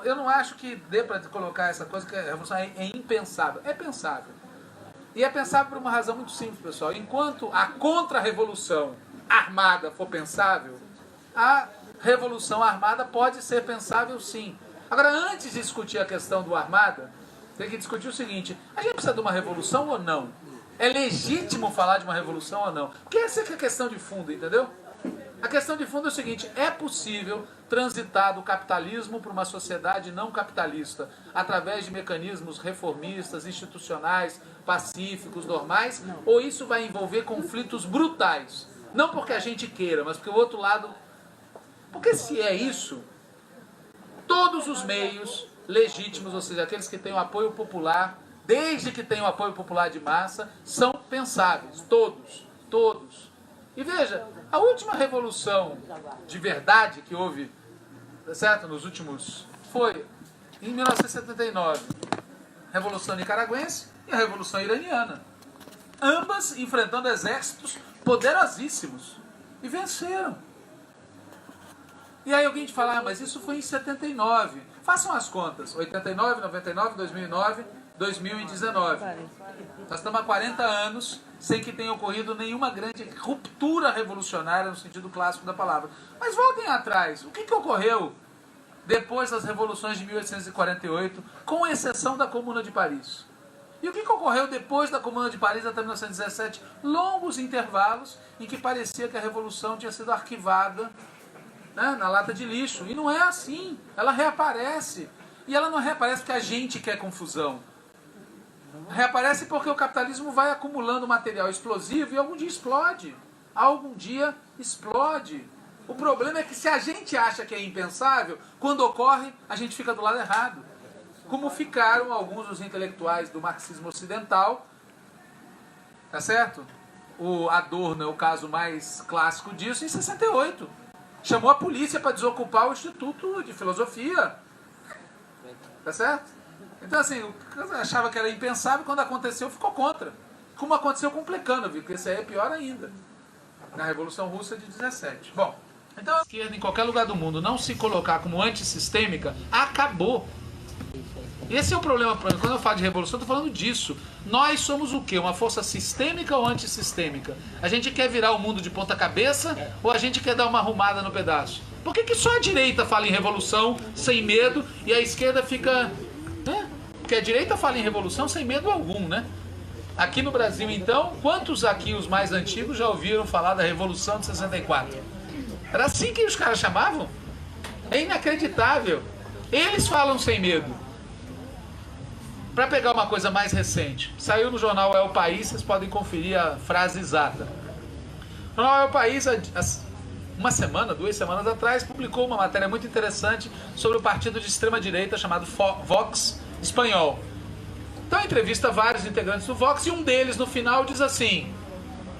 eu não acho que dê para colocar essa coisa que a revolução é impensável. É pensável. E é pensável por uma razão muito simples, pessoal. Enquanto a contra-revolução armada for pensável, a revolução armada pode ser pensável sim. Agora, antes de discutir a questão do armada, tem que discutir o seguinte: a gente precisa de uma revolução ou não? É legítimo falar de uma revolução ou não? Porque essa é que é a questão de fundo, entendeu? A questão de fundo é o seguinte: é possível transitar do capitalismo para uma sociedade não capitalista através de mecanismos reformistas, institucionais, pacíficos, normais? Ou isso vai envolver conflitos brutais? Não porque a gente queira, mas porque o outro lado... Porque se é isso, todos os meios legítimos, ou seja, aqueles que têm o apoio popular, desde que tenham apoio popular de massa, são pensáveis. Todos. Todos. E veja, a última revolução de verdade que houve, certo, nos últimos... foi em 1979. Revolução Nicaragüense e a Revolução Iraniana. Ambas enfrentando exércitos poderosíssimos. E venceram. E aí alguém te fala, mas isso foi em 79. Façam as contas. 89, 99, 2009, 2019. Nós estamos há 40 anos sem que tenha ocorrido nenhuma grande ruptura revolucionária no sentido clássico da palavra. Mas voltem atrás. O que ocorreu depois das revoluções de 1848, com exceção da Comuna de Paris? E o que ocorreu depois da Comuna de Paris até 1917? Longos intervalos em que parecia que a revolução tinha sido arquivada, né, na lata de lixo. E não é assim. Ela reaparece. E ela não reaparece porque a gente quer confusão. Reaparece porque o capitalismo vai acumulando material explosivo e algum dia explode. Algum dia explode. O problema é que se a gente acha que é impensável, quando ocorre, a gente fica do lado errado. Como ficaram alguns dos intelectuais do marxismo ocidental, tá certo? O Adorno é o caso mais clássico disso, em 68. Chamou a polícia para desocupar o Instituto de Filosofia. Tá certo? Então, assim, eu achava que era impensável, quando aconteceu, ficou contra. Como aconteceu com Plekhanov, porque isso aí é pior ainda. Na Revolução Russa de 17. Bom, então a esquerda, em qualquer lugar do mundo, não se colocar como antissistêmica, acabou. Esse é o problema. Quando eu falo de revolução, eu estou falando disso. Nós somos o quê? Uma força sistêmica ou antissistêmica? A gente quer virar o mundo de ponta cabeça ou a gente quer dar uma arrumada no pedaço? Por que só a direita fala em revolução sem medo e a esquerda fica... né? Porque a direita fala em revolução sem medo algum, né? Aqui no Brasil, então, quantos aqui, os mais antigos, já ouviram falar da Revolução de 64? Era assim que os caras chamavam? É inacreditável. Eles falam sem medo. Para pegar uma coisa mais recente, saiu no jornal É o País, vocês podem conferir a frase exata. O jornal É o País, uma semana, 2 semanas atrás, publicou uma matéria muito interessante sobre o partido de extrema-direita chamado Vox espanhol. Então entrevista vários integrantes do Vox e um deles no final diz assim: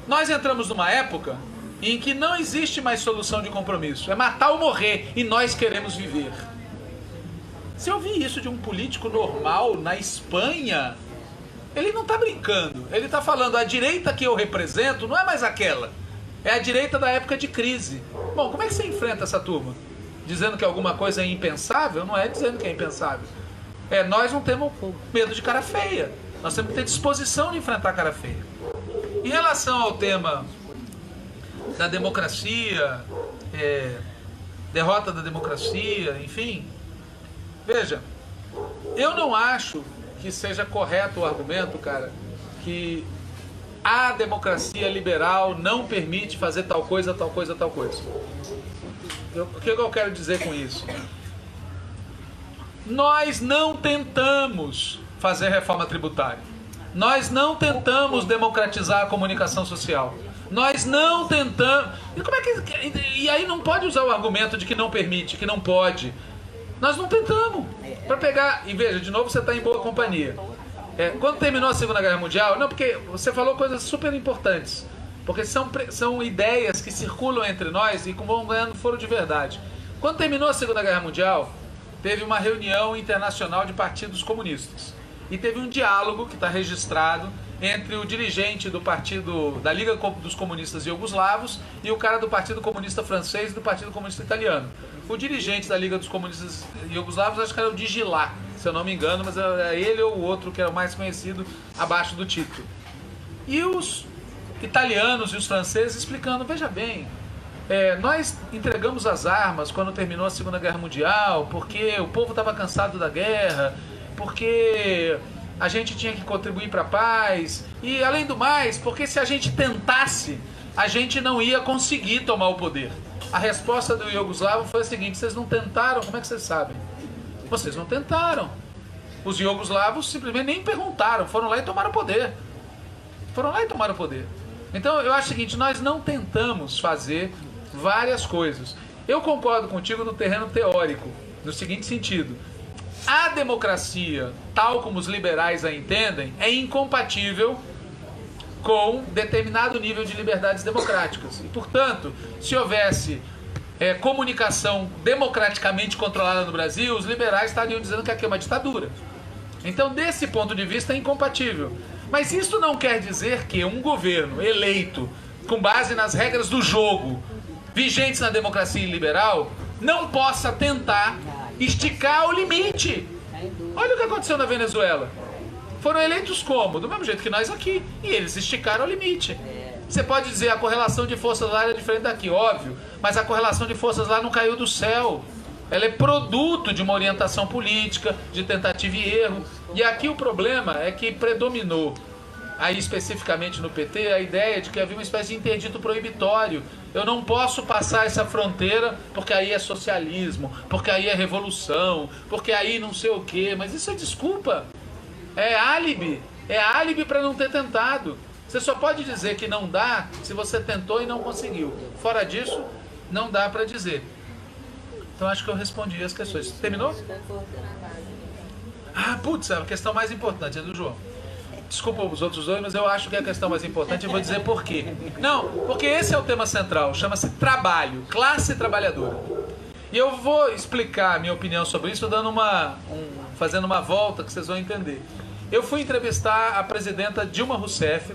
nós entramos numa época em que não existe mais solução de compromisso, é matar ou morrer e nós queremos viver. Se eu ouvir isso de um político normal na Espanha, ele não está brincando. Ele está falando, a direita que eu represento não é mais aquela. É a direita da época de crise. Bom, como é que você enfrenta essa turma? Dizendo que alguma coisa é impensável? Não é dizendo que é impensável. Nós não temos medo de cara feia. Nós temos que ter disposição de enfrentar cara feia. Em relação ao tema da democracia, derrota da democracia, enfim... Veja, eu não acho que seja correto o argumento, cara, que a democracia liberal não permite fazer tal coisa, tal coisa, tal coisa. O que eu quero dizer com isso? Nós não tentamos fazer reforma tributária. Nós não tentamos democratizar a comunicação social. Nós não tentamos... E aí não pode usar o argumento de que não permite, que não pode... Nós não tentamos. Para pegar... E veja, de novo você está em boa companhia. Quando terminou a Segunda Guerra Mundial... Não, porque você falou coisas super importantes. Porque são ideias que circulam entre nós e vão ganhando foro de verdade. Quando terminou a Segunda Guerra Mundial, teve uma reunião internacional de partidos comunistas. E teve um diálogo, que está registrado, entre o dirigente do partido da Liga dos Comunistas Iugoslavos e o cara do Partido Comunista Francês e do Partido Comunista Italiano. O dirigente da Liga dos Comunistas Iugoslavos, acho que era o Djilá, se eu não me engano, mas era ele ou o outro que era o mais conhecido abaixo do Tito. E os italianos e os franceses explicando, veja bem, nós entregamos as armas quando terminou a Segunda Guerra Mundial, porque o povo estava cansado da guerra, porque a gente tinha que contribuir para a paz, e além do mais, porque se a gente tentasse, a gente não ia conseguir tomar o poder. A resposta do iugoslavo foi a seguinte: vocês não tentaram? Como é que vocês sabem? Vocês não tentaram. Os iugoslavos simplesmente nem perguntaram, foram lá e tomaram o poder. Então eu acho o seguinte: nós não tentamos fazer várias coisas. Eu concordo contigo no terreno teórico, no seguinte sentido: a democracia, tal como os liberais a entendem, é incompatível com determinado nível de liberdades democráticas. E, portanto, se houvesse comunicação democraticamente controlada no Brasil, os liberais estariam dizendo que aqui é uma ditadura. Então, desse ponto de vista, é incompatível. Mas isso não quer dizer que um governo eleito com base nas regras do jogo vigentes na democracia liberal não possa tentar esticar o limite. Olha o que aconteceu na Venezuela. Foram eleitos como? Do mesmo jeito que nós aqui. E eles esticaram o limite. Você pode dizer a correlação de forças lá é diferente daqui, óbvio. Mas a correlação de forças lá não caiu do céu. Ela é produto de uma orientação política, de tentativa e erro. E aqui o problema é que predominou, aí especificamente no PT, a ideia de que havia uma espécie de interdito proibitório. Eu não posso passar essa fronteira porque aí é socialismo, porque aí é revolução, porque aí não sei o quê. Mas isso é desculpa. É álibi para não ter tentado. Você só pode dizer que não dá se você tentou e não conseguiu. Fora disso, não dá para dizer. Então acho que eu respondi as questões. Terminou? Ah, putz, a questão mais importante é do João. Desculpa os outros dois, mas eu acho que é a questão mais importante. Eu vou dizer por quê. Não, porque esse é o tema central. Chama-se trabalho, classe trabalhadora. E eu vou explicar a minha opinião sobre isso fazendo uma volta que vocês vão entender. Eu fui entrevistar a presidenta Dilma Rousseff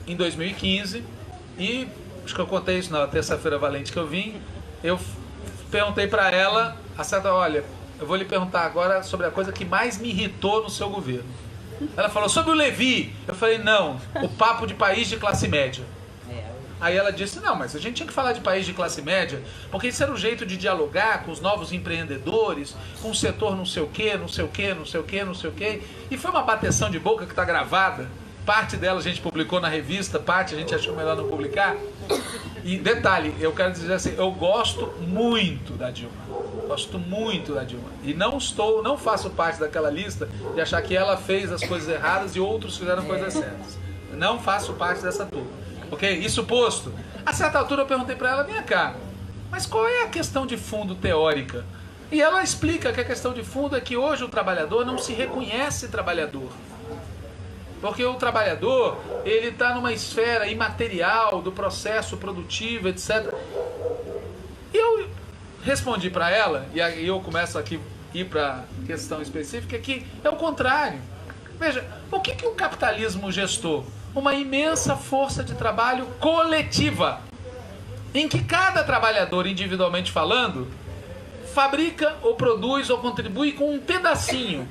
em 2015 e acho que eu contei isso na terça-feira valente que eu vim. Eu perguntei para ela, olha, eu vou lhe perguntar agora sobre a coisa que mais me irritou no seu governo. Ela falou, sobre o Levi. Eu falei, não, o papo de país de classe média. Aí ela disse, não, mas a gente tinha que falar de país de classe média, porque isso era um jeito de dialogar com os novos empreendedores, com o setor não sei o quê, não sei o quê, não sei o quê, não sei o quê. E foi uma bateção de boca que está gravada. Parte dela a gente publicou na revista, parte a gente achou melhor não publicar. E detalhe, eu quero dizer assim, eu gosto muito da Dilma. Gosto muito da Dilma. E não faço parte daquela lista de achar que ela fez as coisas erradas e outros fizeram coisas certas. Não faço parte dessa turma. Ok? Isso posto. A certa altura eu perguntei para ela, vem cá, mas qual é a questão de fundo teórica? E ela explica que a questão de fundo é que hoje o trabalhador não se reconhece trabalhador. Porque o trabalhador, ele está numa esfera imaterial do processo produtivo, etc. E eu respondi para ela, e aí eu começo aqui a ir para a questão específica, que é o contrário. Veja, o que o capitalismo gestou? Uma imensa força de trabalho coletiva, em que cada trabalhador, individualmente falando, fabrica ou produz ou contribui com um pedacinho,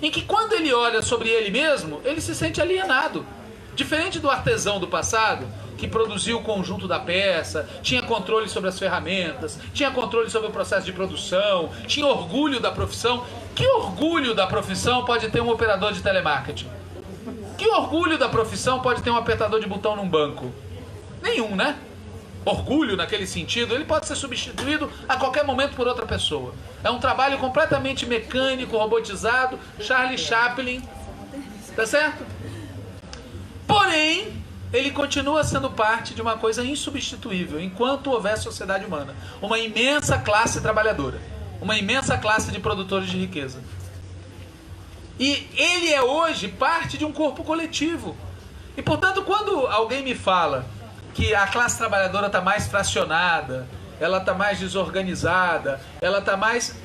em que quando ele olha sobre ele mesmo, ele se sente alienado. Diferente do artesão do passado, que produziu o conjunto da peça, tinha controle sobre as ferramentas, tinha controle sobre o processo de produção, tinha orgulho da profissão. Que orgulho da profissão pode ter um operador de telemarketing? Que orgulho da profissão pode ter um apertador de botão num banco? Nenhum, né? Orgulho naquele sentido, ele pode ser substituído a qualquer momento por outra pessoa. É um trabalho completamente mecânico, robotizado, Charlie Chaplin, tá certo? Porém, ele continua sendo parte de uma coisa insubstituível, enquanto houver sociedade humana. Uma imensa classe trabalhadora, uma imensa classe de produtores de riqueza. E ele é hoje parte de um corpo coletivo. E, portanto, quando alguém me fala que a classe trabalhadora está mais fracionada, ela está mais desorganizada, ela está mais...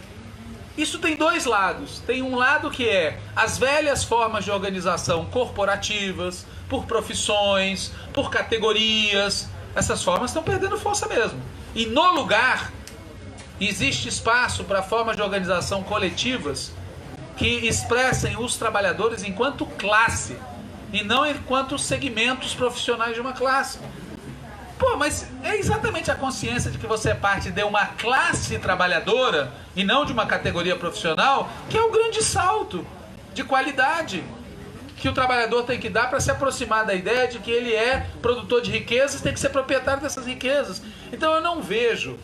Isso tem dois lados. Tem um lado que é as velhas formas de organização corporativas, por profissões, por categorias. Essas formas estão perdendo força mesmo. E no lugar, existe espaço para formas de organização coletivas que expressem os trabalhadores enquanto classe e não enquanto segmentos profissionais de uma classe. Pô, mas é exatamente a consciência de que você é parte de uma classe trabalhadora e não de uma categoria profissional que é o grande salto de qualidade que o trabalhador tem que dar para se aproximar da ideia de que ele é produtor de riquezas e tem que ser proprietário dessas riquezas. Então eu não vejo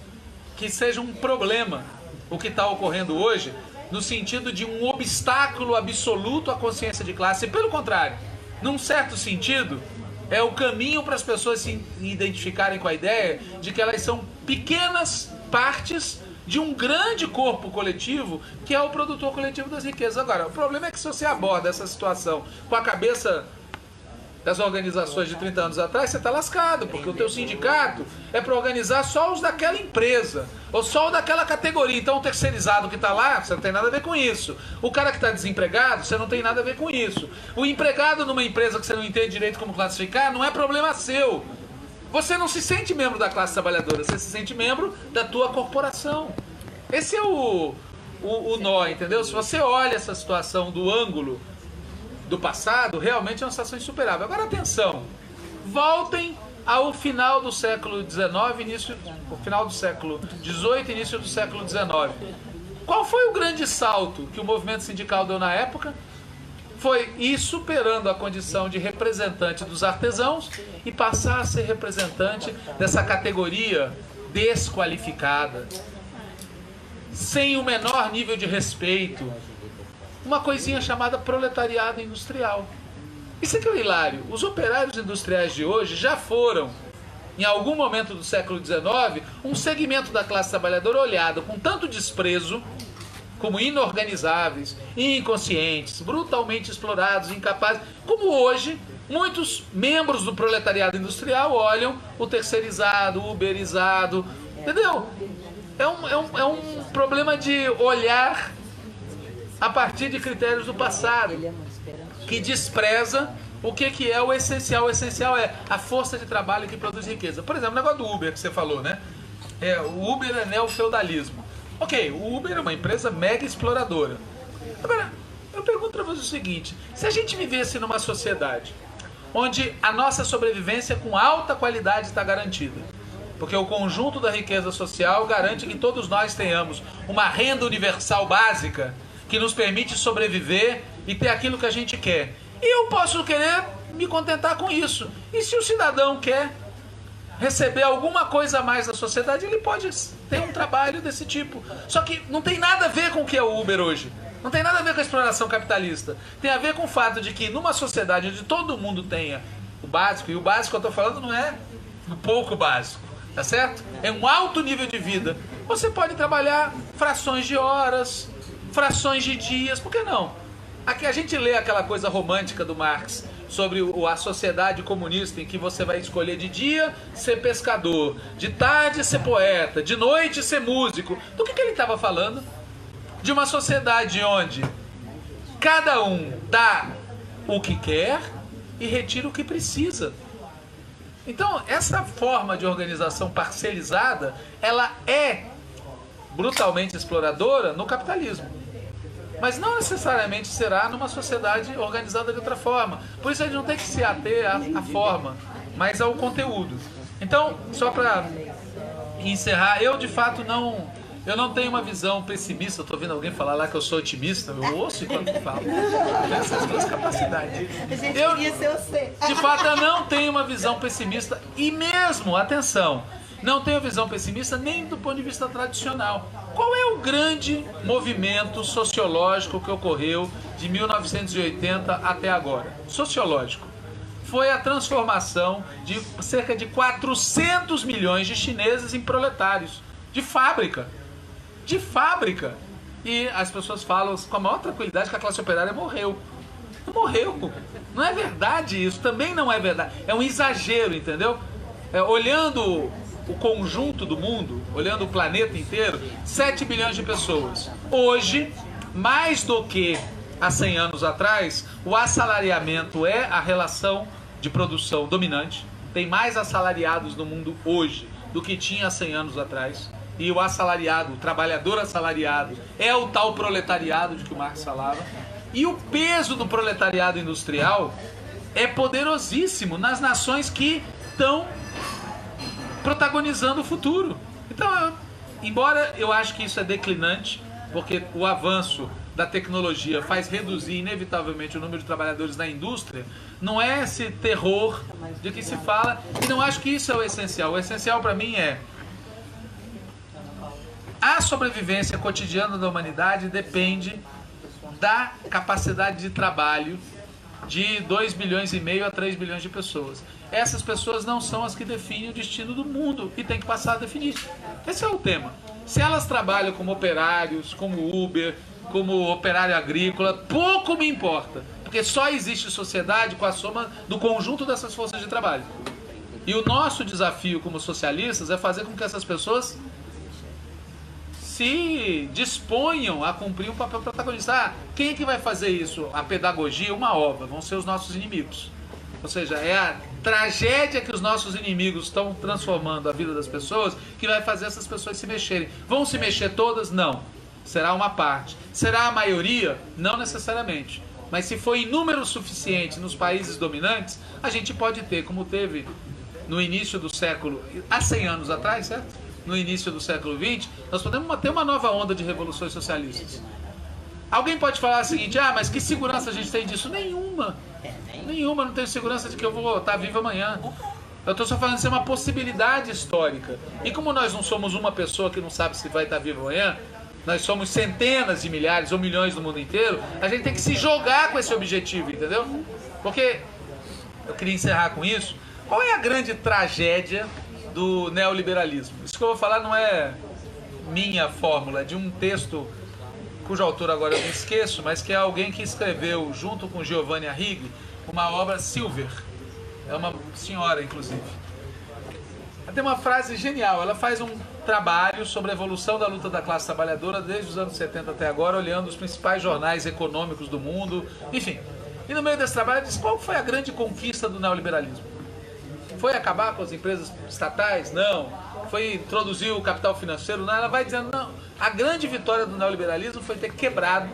que seja um problema o que está ocorrendo hoje no sentido de um obstáculo absoluto à consciência de classe. Pelo contrário, num certo sentido, é o caminho para as pessoas se identificarem com a ideia de que elas são pequenas partes de um grande corpo coletivo que é o produtor coletivo das riquezas. Agora, o problema é que se você aborda essa situação com a cabeça das organizações de 30 anos atrás, você está lascado, porque o teu sindicato é para organizar só os daquela empresa, ou só o daquela categoria. Então o terceirizado que está lá, você não tem nada a ver com isso. O cara que está desempregado, você não tem nada a ver com isso. O empregado numa empresa que você não entende direito como classificar, não é problema seu. Você não se sente membro da classe trabalhadora, você se sente membro da tua corporação. Esse é o nó, entendeu? Se você olha essa situação do ângulo do passado, realmente é uma situação insuperável. Agora atenção, voltem ao final do século XIX, final do século XVIII, início do século XIX. Qual foi o grande salto que o movimento sindical deu na época? Foi ir superando a condição de representante dos artesãos e passar a ser representante dessa categoria desqualificada, sem o menor nível de respeito. Uma coisinha chamada proletariado industrial. Isso aqui é o hilário. Os operários industriais de hoje já foram, em algum momento do século XIX, um segmento da classe trabalhadora olhado com tanto desprezo, como inorganizáveis, inconscientes, brutalmente explorados, incapazes, como hoje muitos membros do proletariado industrial olham o terceirizado, o uberizado, entendeu? É um problema de olhar a partir de critérios do passado, que despreza o que é o essencial. O essencial é a força de trabalho que produz riqueza. Por exemplo, o negócio do Uber que você falou, né? O Uber é neofeudalismo. Ok, o Uber é uma empresa mega exploradora. Agora, eu pergunto para você o seguinte: se a gente vivesse numa sociedade onde a nossa sobrevivência com alta qualidade está garantida, porque o conjunto da riqueza social garante que todos nós tenhamos uma renda universal básica que nos permite sobreviver e ter aquilo que a gente quer. E eu posso querer me contentar com isso. E se o cidadão quer receber alguma coisa a mais da sociedade, ele pode ter um trabalho desse tipo. Só que não tem nada a ver com o que é o Uber hoje. Não tem nada a ver com a exploração capitalista. Tem a ver com o fato de que numa sociedade onde todo mundo tenha o básico, e o básico que eu estou falando não é o pouco básico, tá certo? É um alto nível de vida. Você pode trabalhar frações de horas, frações de dias, por que não? Aqui a gente lê aquela coisa romântica do Marx sobre a sociedade comunista em que você vai escolher de dia ser pescador, de tarde ser poeta, de noite ser músico. Do que ele estava falando? De uma sociedade onde cada um dá o que quer e retira o que precisa. Então, essa forma de organização parcelizada, ela é brutalmente exploradora no capitalismo. Mas não necessariamente será numa sociedade organizada de outra forma. Por isso a gente não tem que se ater à forma, mas ao conteúdo. Então, só para encerrar, eu de fato eu não tenho uma visão pessimista. Estou ouvindo alguém falar lá que eu sou otimista. Eu ouço enquanto falo. Eu tenho essas duas capacidades. Eu, de fato, eu não tenho uma visão pessimista. E mesmo, atenção, não tenho visão pessimista nem do ponto de vista tradicional. Qual é o grande movimento sociológico que ocorreu de 1980 até agora? Sociológico. Foi a transformação de cerca de 400 milhões de chineses em proletários. De fábrica. De fábrica. E as pessoas falam com a maior tranquilidade que a classe operária morreu. Morreu. Não é verdade isso, também não é verdade. É um exagero, entendeu? Olhando o conjunto do mundo, olhando o planeta inteiro, 7 bilhões de pessoas. Hoje, mais do que há 100 anos atrás, o assalariamento é a relação de produção dominante. Tem mais assalariados no mundo hoje do que tinha há 100 anos atrás. E o assalariado, o trabalhador assalariado, é o tal proletariado de que o Marx falava. E o peso do proletariado industrial é poderosíssimo nas nações que estão protagonizando o futuro. Então, embora eu acho que isso é declinante, porque o avanço da tecnologia faz reduzir inevitavelmente o número de trabalhadores na indústria, não é esse terror de que se fala, e não acho que isso é o essencial. O essencial para mim é a sobrevivência cotidiana da humanidade depende da capacidade de trabalho de 2 bilhões e meio a 3 bilhões de pessoas. Essas pessoas não são as que definem o destino do mundo e tem que passar a definir. Esse é o tema. Se elas trabalham como operários, como Uber, como operário agrícola, pouco me importa, porque só existe sociedade com a soma do conjunto dessas forças de trabalho. E o nosso desafio como socialistas é fazer com que essas pessoas se disponham a cumprir um papel protagonista. Quem é que vai fazer isso? A pedagogia, uma obra, vão ser os nossos inimigos. Ou seja, é a tragédia que os nossos inimigos estão transformando a vida das pessoas que vai fazer essas pessoas se mexerem. Vão se mexer todas? Não. Será uma parte. Será a maioria? Não necessariamente. Mas se for em número suficiente nos países dominantes, a gente pode ter, como teve no início do século, há 100 anos atrás, certo? No início do século XX, nós podemos ter uma nova onda de revoluções socialistas. Alguém pode falar o seguinte: mas que segurança a gente tem disso? Nenhuma. Nenhuma, não tenho segurança de que eu vou estar vivo amanhã. Eu estou só falando de ser uma possibilidade histórica. E como nós não somos uma pessoa que não sabe se vai estar vivo amanhã, nós somos centenas de milhares ou milhões no mundo inteiro, a gente tem que se jogar com esse objetivo, entendeu? Porque, eu queria encerrar com isso, qual é a grande tragédia do neoliberalismo? Isso que eu vou falar não é minha fórmula, é de um texto cujo autor agora eu me esqueço, mas que é alguém que escreveu, junto com Giovanni Arrighi, uma obra Silver. É uma senhora, inclusive. Ela tem uma frase genial. Ela faz um trabalho sobre a evolução da luta da classe trabalhadora desde os anos 70 até agora, olhando os principais jornais econômicos do mundo, enfim. E no meio desse trabalho ela diz: qual foi a grande conquista do neoliberalismo? Foi acabar com as empresas estatais? Não. Foi introduzir o capital financeiro? Não. Ela vai dizendo: não. A grande vitória do neoliberalismo foi ter quebrado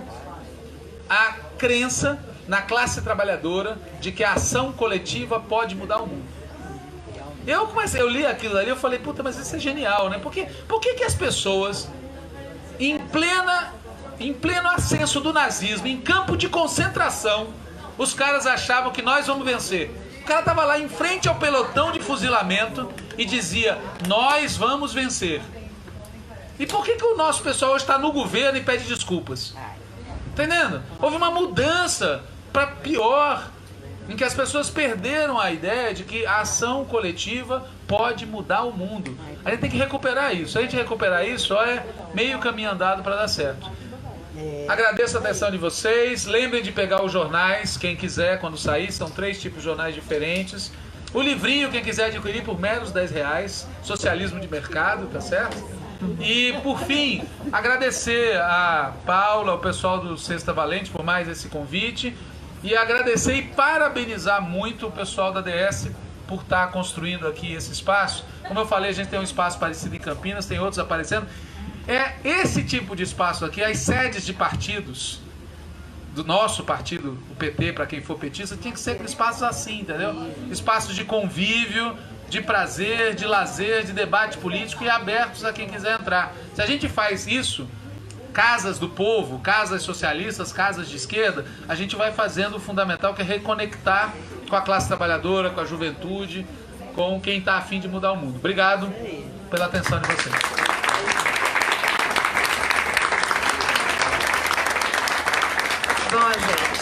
a crença na classe trabalhadora de que a ação coletiva pode mudar o mundo. Eu li aquilo ali, eu falei: puta, mas isso é genial, né? Por que as pessoas, em pleno ascenso do nazismo, em campo de concentração, os caras achavam que nós vamos vencer? O cara estava lá em frente ao pelotão de fuzilamento e dizia: nós vamos vencer. E por que o nosso pessoal hoje está no governo e pede desculpas? Entendendo? Houve uma mudança para pior, em que as pessoas perderam a ideia de que a ação coletiva pode mudar o mundo. A gente tem que recuperar isso. Se a gente recuperar isso, é meio caminho andado para dar certo. Agradeço a atenção de vocês. Lembrem de pegar os jornais, quem quiser, quando sair. São 3 tipos de jornais diferentes. O livrinho, quem quiser adquirir por meros R$10. Socialismo de mercado, tá certo? E, por fim, agradecer a Paula, ao pessoal do Sexta Valente, por mais esse convite. E agradecer e parabenizar muito o pessoal da DS por estar construindo aqui esse espaço. Como eu falei, a gente tem um espaço parecido em Campinas, tem outros aparecendo. É esse tipo de espaço aqui, as sedes de partidos, do nosso partido, o PT, para quem for petista, tinha que ser espaços assim, entendeu? Espaços de convívio, de prazer, de lazer, de debate político e abertos a quem quiser entrar. Se a gente faz isso, casas do povo, casas socialistas, casas de esquerda, a gente vai fazendo o fundamental, que é reconectar com a classe trabalhadora, com a juventude, com quem está a fim de mudar o mundo. Obrigado pela atenção de vocês. Bom, gente.